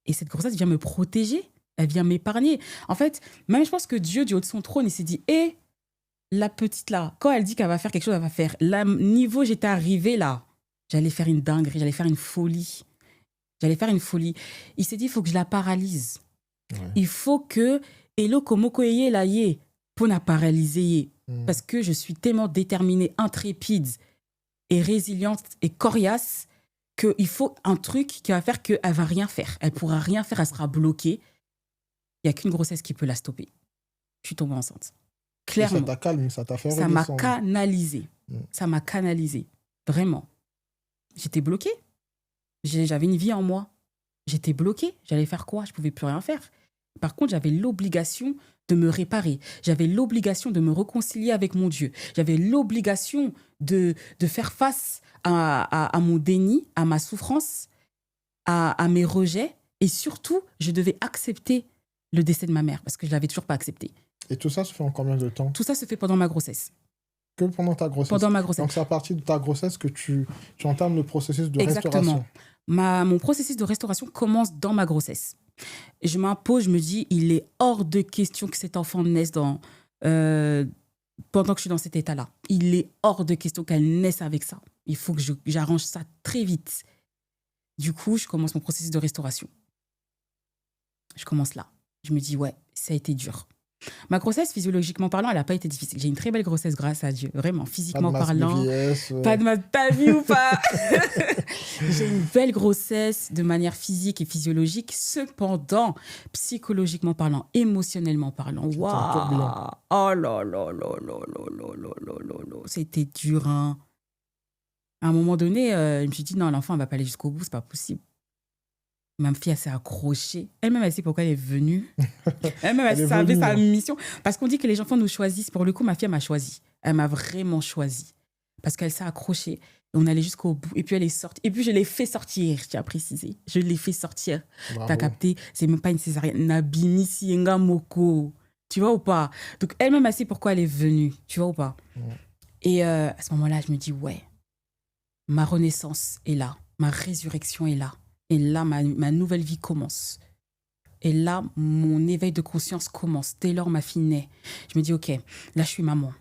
Et cette grossesse vient me protéger. Elle vient m'épargner. En fait, même je pense que Dieu, du haut de son trône, il s'est dit, la petite là, quand elle dit qu'elle va faire quelque chose, elle va faire. Là, niveau j'étais arrivée là, j'allais faire une dinguerie, j'allais faire une folie. Il s'est dit, il faut que je la paralyse. Ouais. Il faut que eloko moko eye la ye pour la paralyser. Parce que je suis tellement déterminée, intrépide et résiliente et coriace qu'il faut un truc qui va faire qu'elle ne va rien faire. Elle ne pourra rien faire, elle sera bloquée. Il n'y a qu'une grossesse qui peut la stopper. Je suis tombée enceinte. Clairement. Et ça t'a calmé, ça t'a fait Ça m'a redescendre. canalisée. Ça m'a canalisée. Vraiment. J'étais bloquée. J'avais une vie en moi. J'étais bloquée. J'allais faire quoi? Je ne pouvais plus rien faire. Par contre, j'avais l'obligation de me réparer. J'avais l'obligation de me réconcilier avec mon Dieu. J'avais l'obligation de faire face à mon déni, à ma souffrance, à mes rejets. Et surtout, je devais accepter le décès de ma mère parce que je ne l'avais toujours pas accepté. Et tout ça se fait en combien de temps? Tout ça se fait pendant ma grossesse. Que pendant ta grossesse? Pendant ma grossesse. Donc c'est à partir de ta grossesse que tu entames le processus de Exactement. restauration. Mon processus de restauration commence dans ma grossesse. Je m'impose, je me dis, il est hors de question que cet enfant naisse pendant que je suis dans cet état-là. Il est hors de question qu'elle naisse avec ça. Il faut que j'arrange ça très vite. Du coup, je commence mon processus de restauration. Je commence là. Je me dis, ouais, ça a été dur. Ma grossesse, physiologiquement parlant, elle n'a pas été difficile. J'ai une très belle grossesse, grâce à Dieu. Vraiment, physiquement parlant. Pas de masse, t'as vu ou pas? J'ai une belle grossesse de manière physique et physiologique. Cependant, psychologiquement parlant, émotionnellement parlant, waouh! Oh là là là là là là là là là là. C'était dur, hein. À un moment donné, je me suis dit, non, l'enfant, elle ne va pas aller jusqu'au bout, c'est pas possible. Ma fille, elle s'est accrochée. Elle-même, elle sait pourquoi elle est venue. Elle-même, elle savait sa mission. Parce qu'on dit que les enfants nous choisissent. Pour le coup, ma fille, elle m'a choisi. Elle m'a vraiment choisi. Parce qu'elle s'est accrochée. Et on allait jusqu'au bout. Et puis, elle est sortie. Et puis, je l'ai fait sortir, je tiens à préciser. Je l'ai fait sortir. T'as capté? C'est même pas une césarienne. Nabimi Sienga Moko. Tu vois ou pas? Donc, elle-même, elle sait pourquoi elle est venue. Tu vois ou pas? Et à ce moment-là, je me dis, ouais, ma renaissance est là. Ma résurrection est là. Et là, ma nouvelle vie commence. Et là, mon éveil de conscience commence. Dès lors, ma fille naît. Je me dis, OK, là, je suis maman.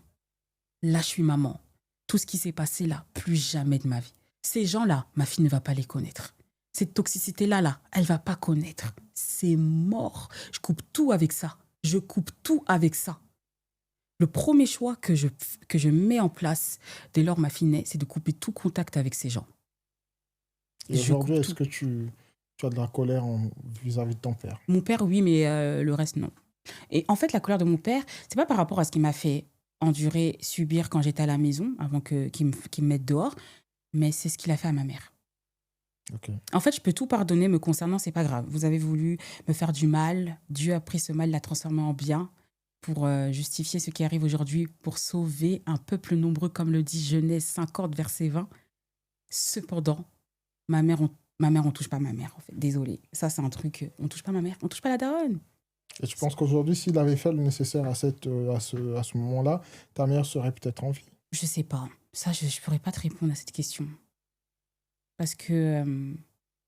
Là, je suis maman. Tout ce qui s'est passé là, plus jamais de ma vie. Ces gens-là, ma fille ne va pas les connaître. Cette toxicité-là, elle va pas connaître. C'est mort. Je coupe tout avec ça. Je coupe tout avec ça. Le premier choix que je mets en place dès lors ma fille naît, c'est de couper tout contact avec ces gens. Et Je aujourd'hui, coupe est-ce tout. que tu as de la colère vis-à-vis de ton père? Mon père, oui, mais le reste, non. Et en fait, la colère de mon père, c'est pas par rapport à ce qu'il m'a fait endurer, subir quand j'étais à la maison, avant qu'il me mette dehors, mais c'est ce qu'il a fait à ma mère. Ok. En fait, je peux tout pardonner me concernant, c'est pas grave. Vous avez voulu me faire du mal, Dieu a pris ce mal, l'a transformé en bien pour justifier ce qui arrive aujourd'hui, pour sauver un peuple nombreux, comme le dit Genèse 50, verset 20. Cependant, ma mère, on touche pas ma mère, en fait. Désolée. Ça, c'est un truc, on touche pas ma mère, on touche pas la daronne. Et tu penses qu'aujourd'hui, s'il avait fait le nécessaire à ce moment-là, ta mère serait peut-être en vie? Je sais pas. Ça, je pourrais pas te répondre à cette question. Parce que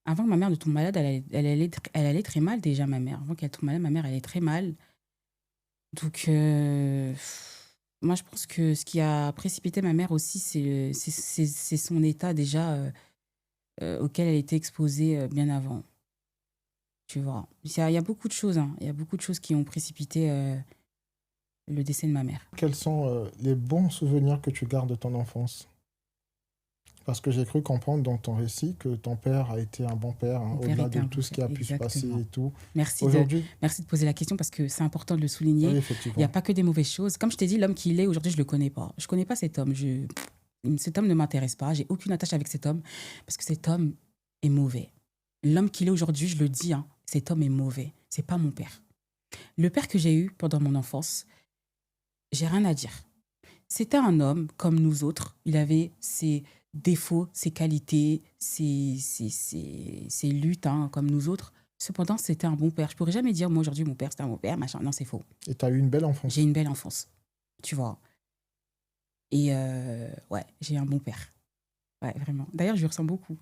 avant que ma mère ne tombe malade, elle allait très mal déjà, ma mère. Avant qu'elle tombe malade, ma mère allait très mal. Donc, moi, je pense que ce qui a précipité ma mère aussi, c'est son état déjà auquel elle était exposée bien avant. Tu vois. Il y a beaucoup de choses, hein. Il y a beaucoup de choses qui ont précipité le décès de ma mère. Quels sont les bons souvenirs que tu gardes de ton enfance? Parce que j'ai cru comprendre dans ton récit que ton père a été un bon père, hein, Mon père au-delà était de un tout bon ce qui père, a pu se passer exactement. et tout. Merci Aujourd'hui, de poser la question parce que c'est important de le souligner. oui, Il n'y effectivement. a pas que des mauvaises choses. Comme je t'ai dit, l'homme qu'il est aujourd'hui, je ne le connais pas. Je ne connais pas cet homme. Cet homme ne m'intéresse pas. J'ai aucune attache avec cet homme parce que cet homme est mauvais. L'homme qu'il est aujourd'hui, je le dis, hein, cet homme est mauvais. Ce n'est pas mon père. Le père que j'ai eu pendant mon enfance, j'ai rien à dire. C'était un homme comme nous autres. Il avait ses défauts, ses qualités, ses luttes, hein, comme nous autres. Cependant, c'était un bon père. Je pourrais jamais dire, moi, aujourd'hui, mon père, c'était un bon père, machin. Non, c'est faux. Et tu as eu une belle enfance. J'ai une belle enfance, tu vois. Et ouais, j'ai un bon père. Ouais, vraiment. D'ailleurs, je lui ressemble beaucoup.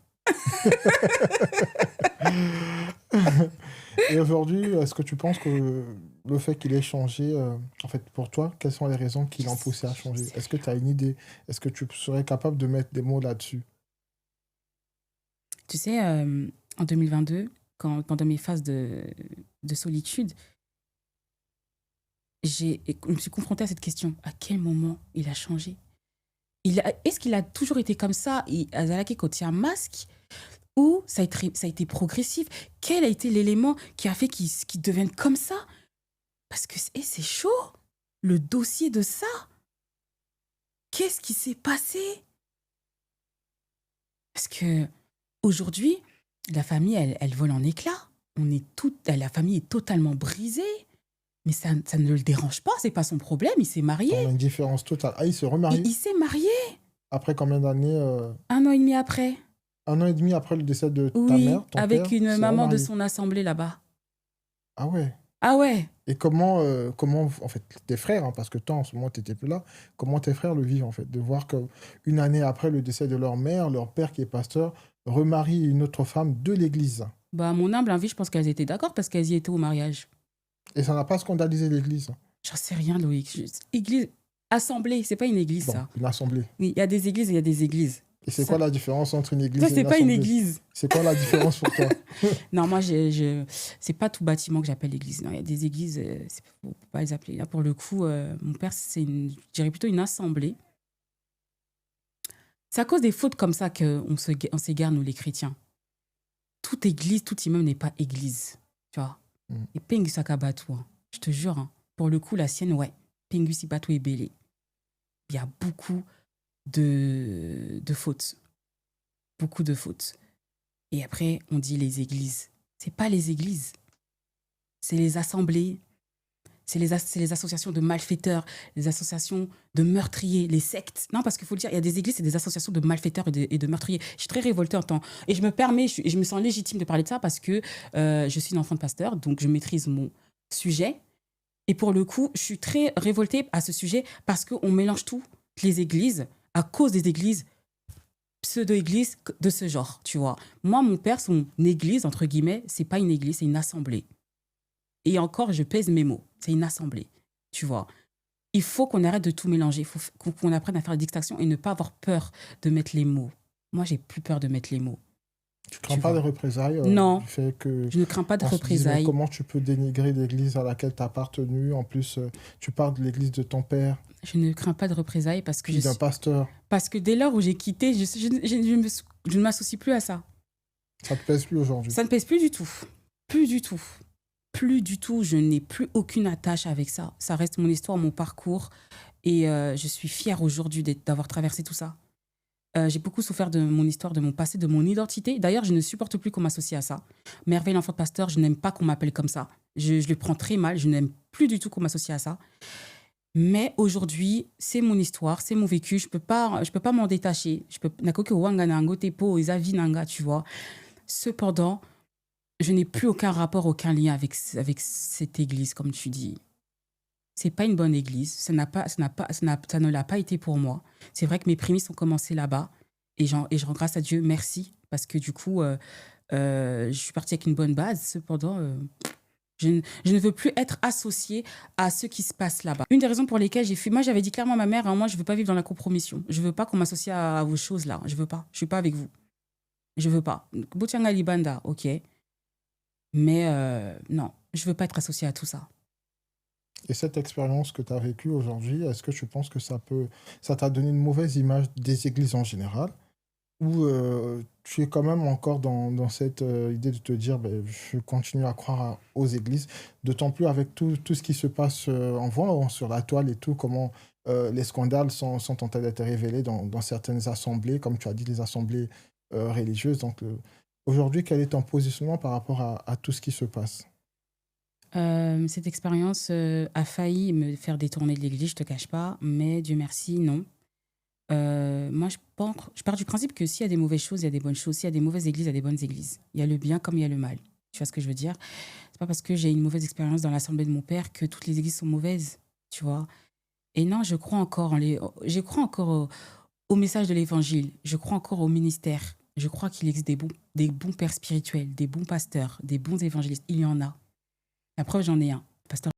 Et aujourd'hui, est-ce que tu penses que le fait qu'il ait changé, en fait, pour toi, quelles sont les raisons qui l'ont poussé à changer? Est-ce que tu as une idée? Est-ce que tu serais capable de mettre des mots là-dessus? Tu sais, en 2022, pendant mes phases de solitude, je me suis confrontée à cette question. À quel moment il a changé? Est-ce qu'il a toujours été comme ça, Azalaki, quand il y a un masque? Ou ça a été progressif? Quel a été l'élément qui a fait qu'il devienne comme ça? Parce que c'est chaud, le dossier de ça. Qu'est-ce qui s'est passé? Parce que aujourd'hui, la famille, elle vole en éclats. La famille est totalement brisée. Mais ça ne le dérange pas, c'est pas son problème, il s'est marié. On a une différence totale. Ah, il s'est remarié? Il s'est marié. Après combien d'années? 1 an et demi après. 1 an et demi après le décès de ta Oui, mère, ton avec père une s'est maman de remarié. son assemblée là-bas. Ah ouais. Ah ouais. Et comment, en fait, tes frères, hein, parce que toi, en ce moment, tu n'étais plus là, comment tes frères le vivent, en fait, de voir qu'une année après le décès de leur mère, leur père, qui est pasteur, remarie une autre femme de l'église. Bah, à mon humble avis, je pense qu'elles étaient d'accord parce qu'elles y étaient au mariage. Et ça n'a pas scandalisé l'église. J'en sais rien, Loïc. Église, assemblée, c'est pas une église, Bon, ça. une assemblée. Oui, il y a des églises et il y a des églises. Et c'est Ça- quoi la différence entre une église Ça, et c'est une pas une assemblée? église. C'est quoi la différence pour toi? Non, moi, c'est pas tout bâtiment que j'appelle l'église. Non, il y a des églises, faut pas les appeler. Là, pour le coup, mon père, je dirais plutôt une assemblée. C'est à cause des fautes comme ça qu'on s'égare, nous, les chrétiens. Toute église, tout immeuble n'est pas église. Tu vois. Mm. Et Pengu Sakabatu, hein, je te jure, hein, pour le coup, la sienne, ouais. Pengu Sibatu est belé. Il y a beaucoup de fautes. Beaucoup de fautes. Et après, on dit les églises. C'est pas les églises. C'est les assemblées. C'est les associations de malfaiteurs, les associations de meurtriers, les sectes. Non, parce qu'il faut le dire, il y a des églises, c'est des associations de malfaiteurs et de meurtriers. Je suis très révoltée en temps. Et je me permets, je me sens légitime de parler de ça parce que je suis une enfant de pasteur, donc je maîtrise mon sujet. Et pour le coup, je suis très révoltée à ce sujet parce qu'on mélange toutes les églises à cause des églises pseudo-églises de ce genre, tu vois. Moi, mon père, son église, entre guillemets, c'est pas une église, c'est une assemblée. Et encore, je pèse mes mots. C'est une assemblée, tu vois. Il faut qu'on arrête de tout mélanger. Il faut qu'on apprenne à faire la distinction et ne pas avoir peur de mettre les mots. Moi, j'ai plus peur de mettre les mots. Tu crains Tu pas vois. de représailles Non, du fait que je ne crains pas de on se dise, mais représailles. comment tu peux dénigrer l'église à laquelle tu as appartenu? En plus, tu parles de l'église de ton père, Je ne crains pas de représailles parce que puis d'un pasteur. parce que dès lors où j'ai quitté, je ne m'associe plus à ça. Ça te pèse plus aujourd'hui. Ça ne pèse plus du tout. Plus du tout. Plus du tout. Je n'ai plus aucune attache avec ça. Ça reste mon histoire, mon parcours. Et je suis fière aujourd'hui d'avoir traversé tout ça. J'ai beaucoup souffert de mon histoire, de mon passé, de mon identité. D'ailleurs, je ne supporte plus qu'on m'associe à ça. Merveille, l'enfant de pasteur, je n'aime pas qu'on m'appelle comme ça. Je le prends très mal. Je n'aime plus du tout qu'on m'associe à ça. Mais aujourd'hui, c'est mon histoire, c'est mon vécu. Je peux pas m'en détacher. Je peux nakoke wanga nango tepo ezavi nanga, tu vois. Cependant, je n'ai plus aucun rapport, aucun lien avec cette église, comme tu dis. C'est pas une bonne église. Ça ne l'a pas été pour moi. C'est vrai que mes prémices ont commencé là-bas. Et je rends grâce à Dieu, merci. Parce que du coup, je suis partie avec une bonne base. Cependant, je ne veux plus être associée à ce qui se passe là-bas. Une des raisons pour lesquelles j'ai fui, moi j'avais dit clairement à ma mère, hein, moi je ne veux pas vivre dans la compromission. Je ne veux pas qu'on m'associe à vos choses là. Je ne veux pas. Je ne suis pas avec vous. Je ne veux pas. Boutianga Libanda, ok. Mais non, je ne veux pas être associée à tout ça. Et cette expérience que tu as vécue aujourd'hui, est-ce que tu penses que ça t'a donné une mauvaise image des églises en général? Ou tu es quand même encore dans cette idée de te dire, ben, je continue à croire aux églises, d'autant plus avec tout ce qui se passe, en voit sur la toile et tout, comment les scandales sont en train d'être révélés dans certaines assemblées, comme tu as dit, les assemblées religieuses. Donc aujourd'hui, quel est ton positionnement par rapport à tout ce qui se passe? Cette expérience a failli me faire détourner de l'église, je te cache pas, mais Dieu merci, non. Moi, je pars du principe que s'il y a des mauvaises choses, il y a des bonnes choses. S'il y a des mauvaises églises, il y a des bonnes églises. Il y a le bien comme il y a le mal. Tu vois ce que je veux dire? C'est pas parce que j'ai une mauvaise expérience dans l'assemblée de mon père que toutes les églises sont mauvaises, tu vois. Et non, je crois encore je crois encore au message de l'évangile. Je crois encore au ministère. Je crois qu'il existe des bons pères spirituels, des bons pasteurs, des bons évangélistes. Il y en a. La preuve, j'en ai un. Pasteur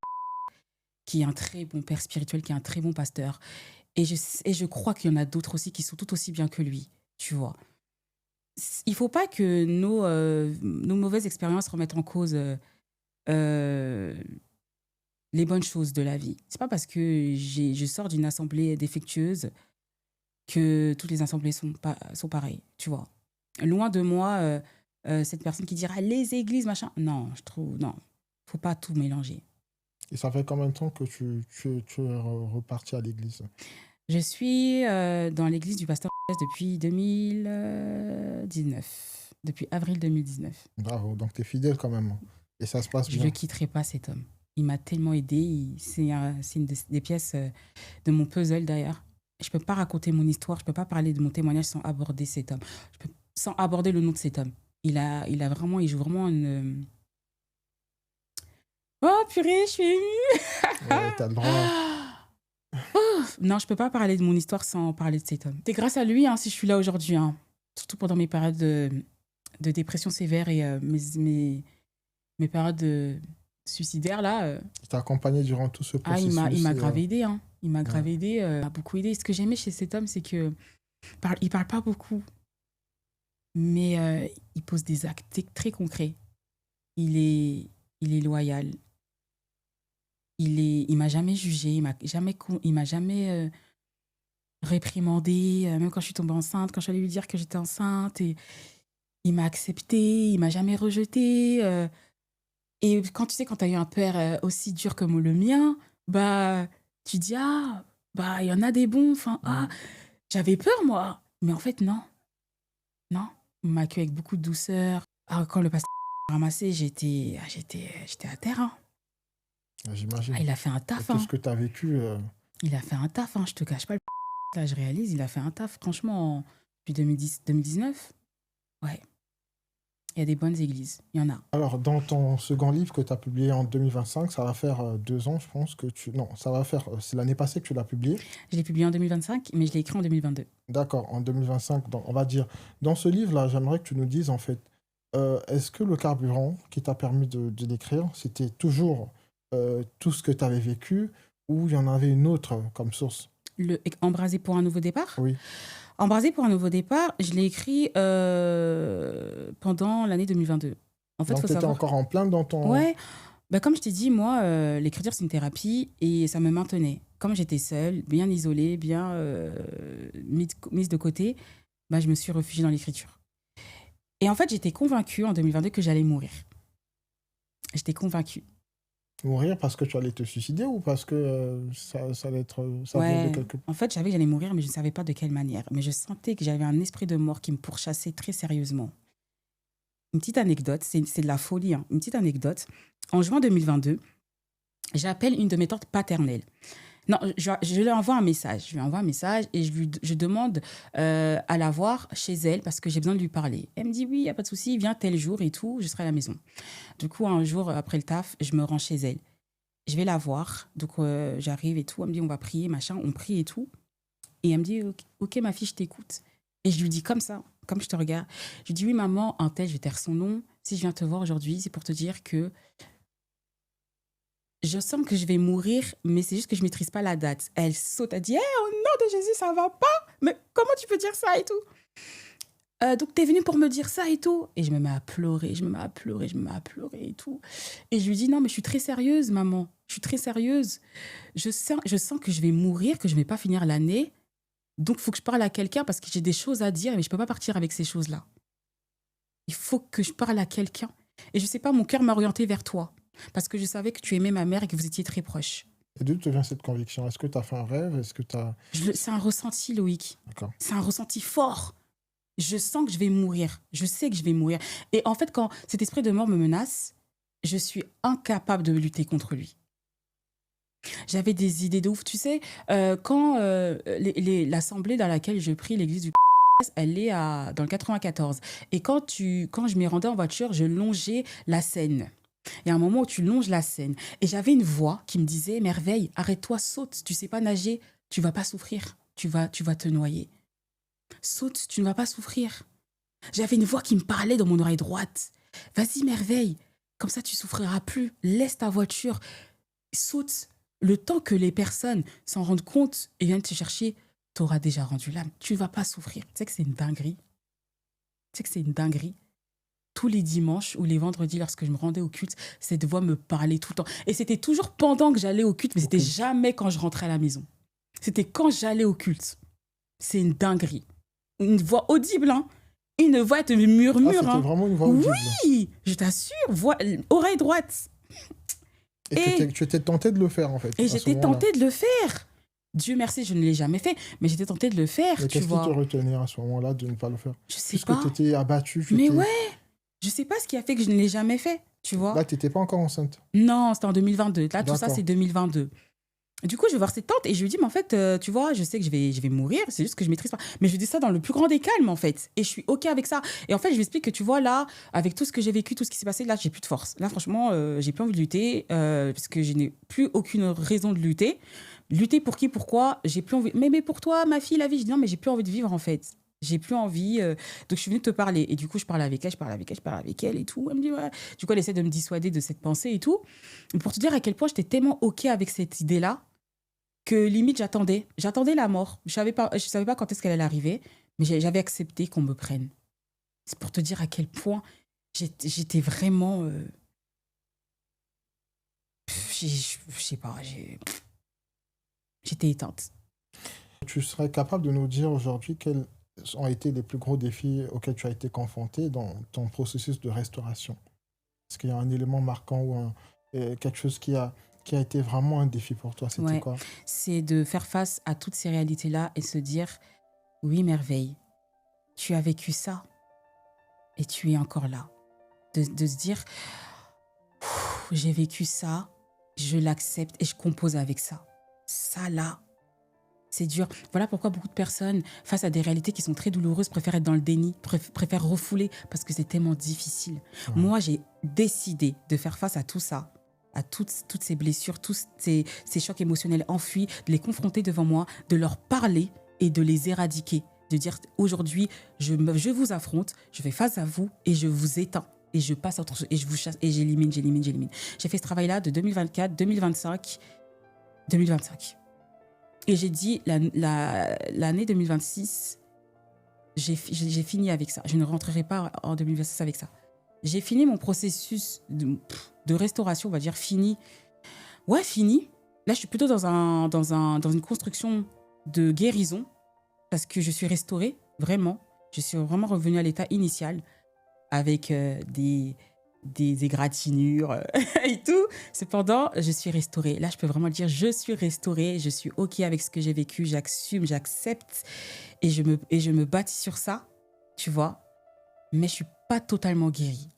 qui est un très bon père spirituel, qui est un très bon pasteur. Et je crois qu'il y en a d'autres aussi qui sont tout aussi bien que lui, tu vois. Il ne faut pas que nos mauvaises expériences remettent en cause les bonnes choses de la vie. C'est pas parce que je sors d'une assemblée défectueuse que toutes les assemblées sont pareilles, tu vois. Loin de moi, cette personne qui dira les églises, machin. Non, je trouve, non. Faut pas tout mélanger. Et ça fait combien de temps que tu es reparti à l'église? Je suis dans l'église du pasteur depuis 2019. Depuis avril 2019. Bravo, donc tu es fidèle quand même. Et ça se passe Je bien. ne le quitterai pas, cet homme. Il m'a tellement aidé. C'est une des pièces de mon puzzle, d'ailleurs. Je ne peux pas raconter mon histoire, je ne peux pas parler de mon témoignage sans aborder cet homme. Sans aborder le nom de cet homme. Il joue vraiment une... Oh purée, je suis émue. Ouais, t'as le droit. Non, je peux pas parler de mon histoire sans parler de cet homme. C'est grâce à lui si je suis là aujourd'hui. Surtout pendant mes périodes de dépression sévère et mes périodes suicidaires, là. Il t'a accompagné durant tout ce processus. Il m'a grave aidé. Il m'a grave aidé. Il m'a beaucoup aidé. Ce que j'aimais chez cet homme, c'est que il parle pas beaucoup. Mais il pose des actes très concrets. Il est loyal. Il m'a jamais jugé, il m'a jamais réprimandé, même quand je suis tombée enceinte, quand je suis allée lui dire que j'étais enceinte, et il m'a accepté, il m'a jamais rejeté. Et quand tu as eu un père aussi dur comme le mien, bah tu dis il y en a des bons. J'avais peur moi, mais en fait non, il m'a accueilli avec beaucoup de douceur. Quand le pasteur m'a ramassé, j'étais à terre. J'imagine. Il a fait un taf. Tout ce que tu as vécu. Il a fait un taf, je te cache pas. Là, je réalise, il a fait un taf, franchement, depuis 2019. Ouais. Il y a des bonnes églises, il y en a. Alors, dans ton second livre que tu as publié en 2025, ça va faire 2 ans, je pense que tu... Non, ça va faire... C'est l'année passée que tu l'as publié. Je l'ai publié en 2025, mais je l'ai écrit en 2022. D'accord, en 2025, on va dire. Dans ce livre-là, j'aimerais que tu nous dises, en fait, est-ce que le carburant qui t'a permis de l'écrire, c'était toujours tout ce que tu avais vécu, ou il y en avait une autre comme source? Embraser pour un nouveau départ? Oui. Embrasé pour un nouveau départ, je l'ai écrit pendant l'année 2022. En fait, Donc, faut tu étais savoir. encore en plein dans ton... Ouais, bah, comme je t'ai dit, moi, l'écriture, c'est une thérapie et ça me maintenait. Comme j'étais seule, bien isolée, bien mise de côté, bah, je me suis réfugiée dans l'écriture. Et en fait, j'étais convaincue en 2022 que j'allais mourir. J'étais convaincue. Mourir parce que tu allais te suicider ou parce que ça allait être... ça venait de Ouais, quelque... en fait, je savais que j'allais mourir, mais je ne savais pas de quelle manière. Mais je sentais que j'avais un esprit de mort qui me pourchassait très sérieusement. Une petite anecdote, c'est de la folie, hein. Une petite anecdote. En juin 2022, j'appelle une de mes tantes paternelles. Non, je lui envoie un message. Je lui envoie un message et je demande à la voir chez elle parce que j'ai besoin de lui parler. Elle me dit oui, il n'y a pas de souci, viens tel jour et tout, je serai à la maison. Du coup, un jour après le taf, je me rends chez elle. Je vais la voir, donc j'arrive et tout. Elle me dit on va prier, machin, on prie et tout. Et elle me dit ok ma fille, je t'écoute. Et je lui dis comme ça, comme je te regarde. Je lui dis oui maman, un tel, je vais taire son nom. Si je viens te voir aujourd'hui, c'est pour te dire que je sens que je vais mourir, mais c'est juste que je ne maîtrise pas la date. Elle saute, elle dit au nom de Jésus, ça va pas. Mais comment tu peux dire ça et tout donc, tu es venue pour me dire ça et tout. Et je me mets à pleurer, je me mets à pleurer, je me mets à pleurer et tout. Et je lui dis non, mais je suis très sérieuse, maman. Je suis très sérieuse. Je sens que je vais mourir, que je ne vais pas finir l'année. Donc, il faut que je parle à quelqu'un parce que j'ai des choses à dire, mais je ne peux pas partir avec ces choses-là. Il faut que je parle à quelqu'un. Et je ne sais pas, mon cœur m'a orientée vers toi. Parce que je savais que tu aimais ma mère et que vous étiez très proches. Et d'où te vient cette conviction? Est-ce que tu as fait un rêve? Est-ce que tu as... C'est un ressenti, Loïc. D'accord. C'est un ressenti fort. Je sens que je vais mourir. Je sais que je vais mourir. Et en fait, quand cet esprit de mort me menace, je suis incapable de lutter contre lui. J'avais des idées de ouf. Tu sais, quand l'assemblée dans laquelle je prie, l'église du elle est dans le 94. Et quand je m'y rendais en voiture, je longeais la Seine. Il y a un moment où tu longes la Seine. Et j'avais une voix qui me disait « Merveille, arrête-toi, saute. Tu sais pas nager, tu vas pas souffrir. Tu vas te noyer. Saute, tu ne vas pas souffrir. » J'avais une voix qui me parlait dans mon oreille droite. « Vas-y, Merveille, comme ça tu souffriras plus. Laisse ta voiture. Saute. Le temps que les personnes s'en rendent compte et viennent te chercher, tu auras déjà rendu l'âme. Tu ne vas pas souffrir. » Tu sais que c'est une dinguerie. Tous les dimanches ou les vendredis, lorsque je me rendais au culte, cette voix me parlait tout le temps. Et c'était toujours pendant que j'allais au culte, mais c'était jamais quand je rentrais à la maison. C'était quand j'allais au culte. C'est une dinguerie. Une voix audible, hein. Une voix, elle te murmure. Ah, c'était vraiment une voix audible. Oui, je t'assure. Oreille droite. Et tu étais tentée de le faire, en fait. Et j'étais tentée de le faire. Dieu merci, je ne l'ai jamais fait, mais j'étais tentée de le faire, mais tu vois. qu'est-ce qui te retenait à ce moment-là de ne pas le faire? Je sais pas. pas. Parce que tu étais abattue. Mais ouais, je sais pas ce qui a fait que je ne l'ai jamais fait, tu vois. Là, tu n'étais pas encore enceinte. Non, c'était en 2022. Là, tout ça, D'accord. c'est 2022. Du coup, je vais voir cette tante et je lui dis, mais en fait, tu vois, je sais que je vais mourir, c'est juste que je maîtrise pas. Mais je lui dis ça dans le plus grand des calmes, en fait. Et je suis OK avec ça. Et en fait, je lui explique que, tu vois, là, avec tout ce que j'ai vécu, tout ce qui s'est passé, là, j'ai plus de force. Là, franchement, j'ai plus envie de lutter parce que je n'ai plus aucune raison de lutter. Lutter pour qui, pourquoi? J'ai plus envie. Mais pour toi, ma fille, la vie, je dis non, mais j'ai plus envie de vivre, en fait. J'ai plus envie. Donc, je suis venue te parler. Et du coup, je parle avec elle et tout. Elle me dit, ouais. Du coup, elle essaie de me dissuader de cette pensée et tout. Et pour te dire à quel point j'étais tellement OK avec cette idée-là que limite, j'attendais la mort. Je savais pas quand est-ce qu'elle allait arriver, mais j'avais accepté qu'on me prenne. C'est pour te dire à quel point j'étais vraiment... je sais pas, j'étais éteinte. Tu serais capable de nous dire aujourd'hui quels ont été les plus gros défis auxquels tu as été confrontée dans ton processus de restauration? Est-ce qu'il y a un élément marquant ou quelque chose qui a été vraiment un défi pour toi? C'était quoi? C'est de faire face à toutes ces réalités-là et se dire, oui, Merveille, tu as vécu ça et tu es encore là. De se dire, j'ai vécu ça, je l'accepte et je compose avec ça. Ça, là, c'est dur. Voilà pourquoi beaucoup de personnes, face à des réalités qui sont très douloureuses, préfèrent être dans le déni, préfèrent refouler parce que c'est tellement difficile. Moi, j'ai décidé de faire face à tout ça, à toutes ces blessures, tous ces chocs émotionnels enfuis, de les confronter devant moi, de leur parler et de les éradiquer. De dire aujourd'hui, je vous affronte, je fais face à vous et je vous éteins. Et je passe autre chose, et je vous chasse, et j'élimine. J'ai fait ce travail-là de 2024, 2025. Et j'ai dit, l'année 2026, j'ai fini avec ça. Je ne rentrerai pas en 2026 avec ça. J'ai fini mon processus de restauration, on va dire fini. Ouais, fini. Là, je suis plutôt dans une construction de guérison parce que je suis restaurée, vraiment. Je suis vraiment revenue à l'état initial avec des égratignures et tout. Cependant, je suis restaurée. Là, je peux vraiment dire, je suis restaurée, je suis OK avec ce que j'ai vécu, j'assume, j'accepte et je me bâtis sur ça, tu vois. Mais je suis pas totalement guérie,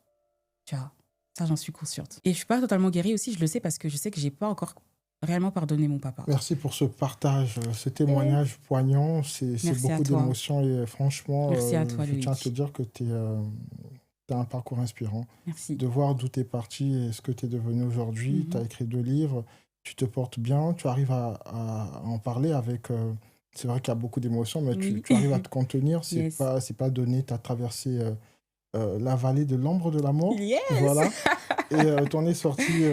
tu vois. Ça, j'en suis consciente. Et je suis pas totalement guérie aussi, je le sais parce que je sais que j'ai pas encore réellement pardonné mon papa. Merci pour ce partage, ce témoignage poignant. C'est beaucoup d'émotions et franchement, merci à toi, je Loïc. tiens à te dire que tu as un parcours inspirant. Merci. De voir d'où tu es parti et ce que tu es devenu aujourd'hui. Tu as écrit 2 livres, tu te portes bien, tu arrives à en parler avec... c'est vrai qu'il y a beaucoup d'émotions, mais tu arrives à te contenir. C'est pas donné, tu as traversé la vallée de l'ombre de la mort. Yes. Voilà. Et tu en es sorti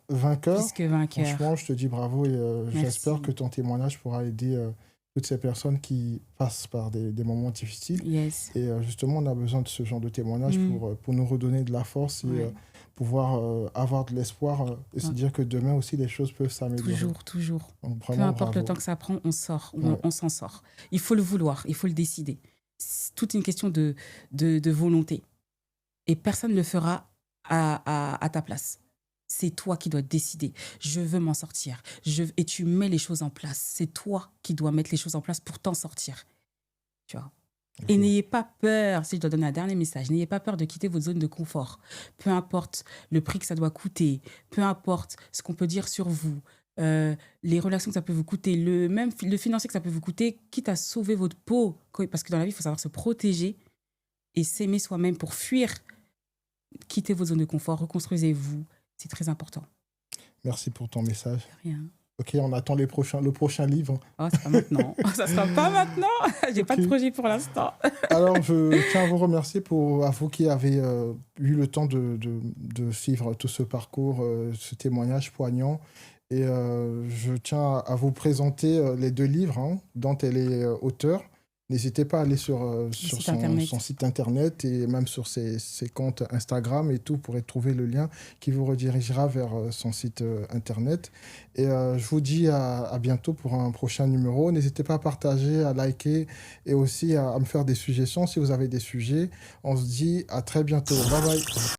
vainqueur. Plus que vainqueur. Franchement, je te dis bravo et j'espère que ton témoignage pourra aider toutes ces personnes qui passent par des moments difficiles. Yes. Et justement, on a besoin de ce genre de témoignage pour nous redonner de la force et pouvoir avoir de l'espoir et se dire que demain aussi, les choses peuvent s'améliorer. Toujours. Donc, peu importe le temps que ça prend, on sort, on s'en sort. Il faut le vouloir, il faut le décider. C'est toute une question de volonté. Et personne ne le fera à ta place. C'est toi qui dois décider. Je veux m'en sortir. Et tu mets les choses en place. C'est toi qui dois mettre les choses en place pour t'en sortir. Tu vois. Et n'ayez pas peur, si je dois donner un dernier message, n'ayez pas peur de quitter votre zone de confort. Peu importe le prix que ça doit coûter, peu importe ce qu'on peut dire sur vous, les relations que ça peut vous coûter, même le financier que ça peut vous coûter, quitte à sauver votre peau. Parce que dans la vie, il faut savoir se protéger et s'aimer soi-même pour fuir. Quittez vos zones de confort, reconstruisez-vous. C'est très important. Merci pour ton message. Rien. Ok, on attend le prochain livre. Oh, c'est pas maintenant. Ça sera pas maintenant. J'ai pas de projet pour l'instant. Alors, je tiens à vous remercier à vous qui avez eu le temps de suivre tout ce parcours, ce témoignage poignant. Et je tiens à vous présenter les 2 livres dont elle est auteure. N'hésitez pas à aller sur son site internet et même sur ses comptes Instagram et tout pour trouver le lien qui vous redirigera vers son site internet. Et je vous dis à bientôt pour un prochain numéro. N'hésitez pas à partager, à liker et aussi à me faire des suggestions si vous avez des sujets. On se dit à très bientôt. Bye bye.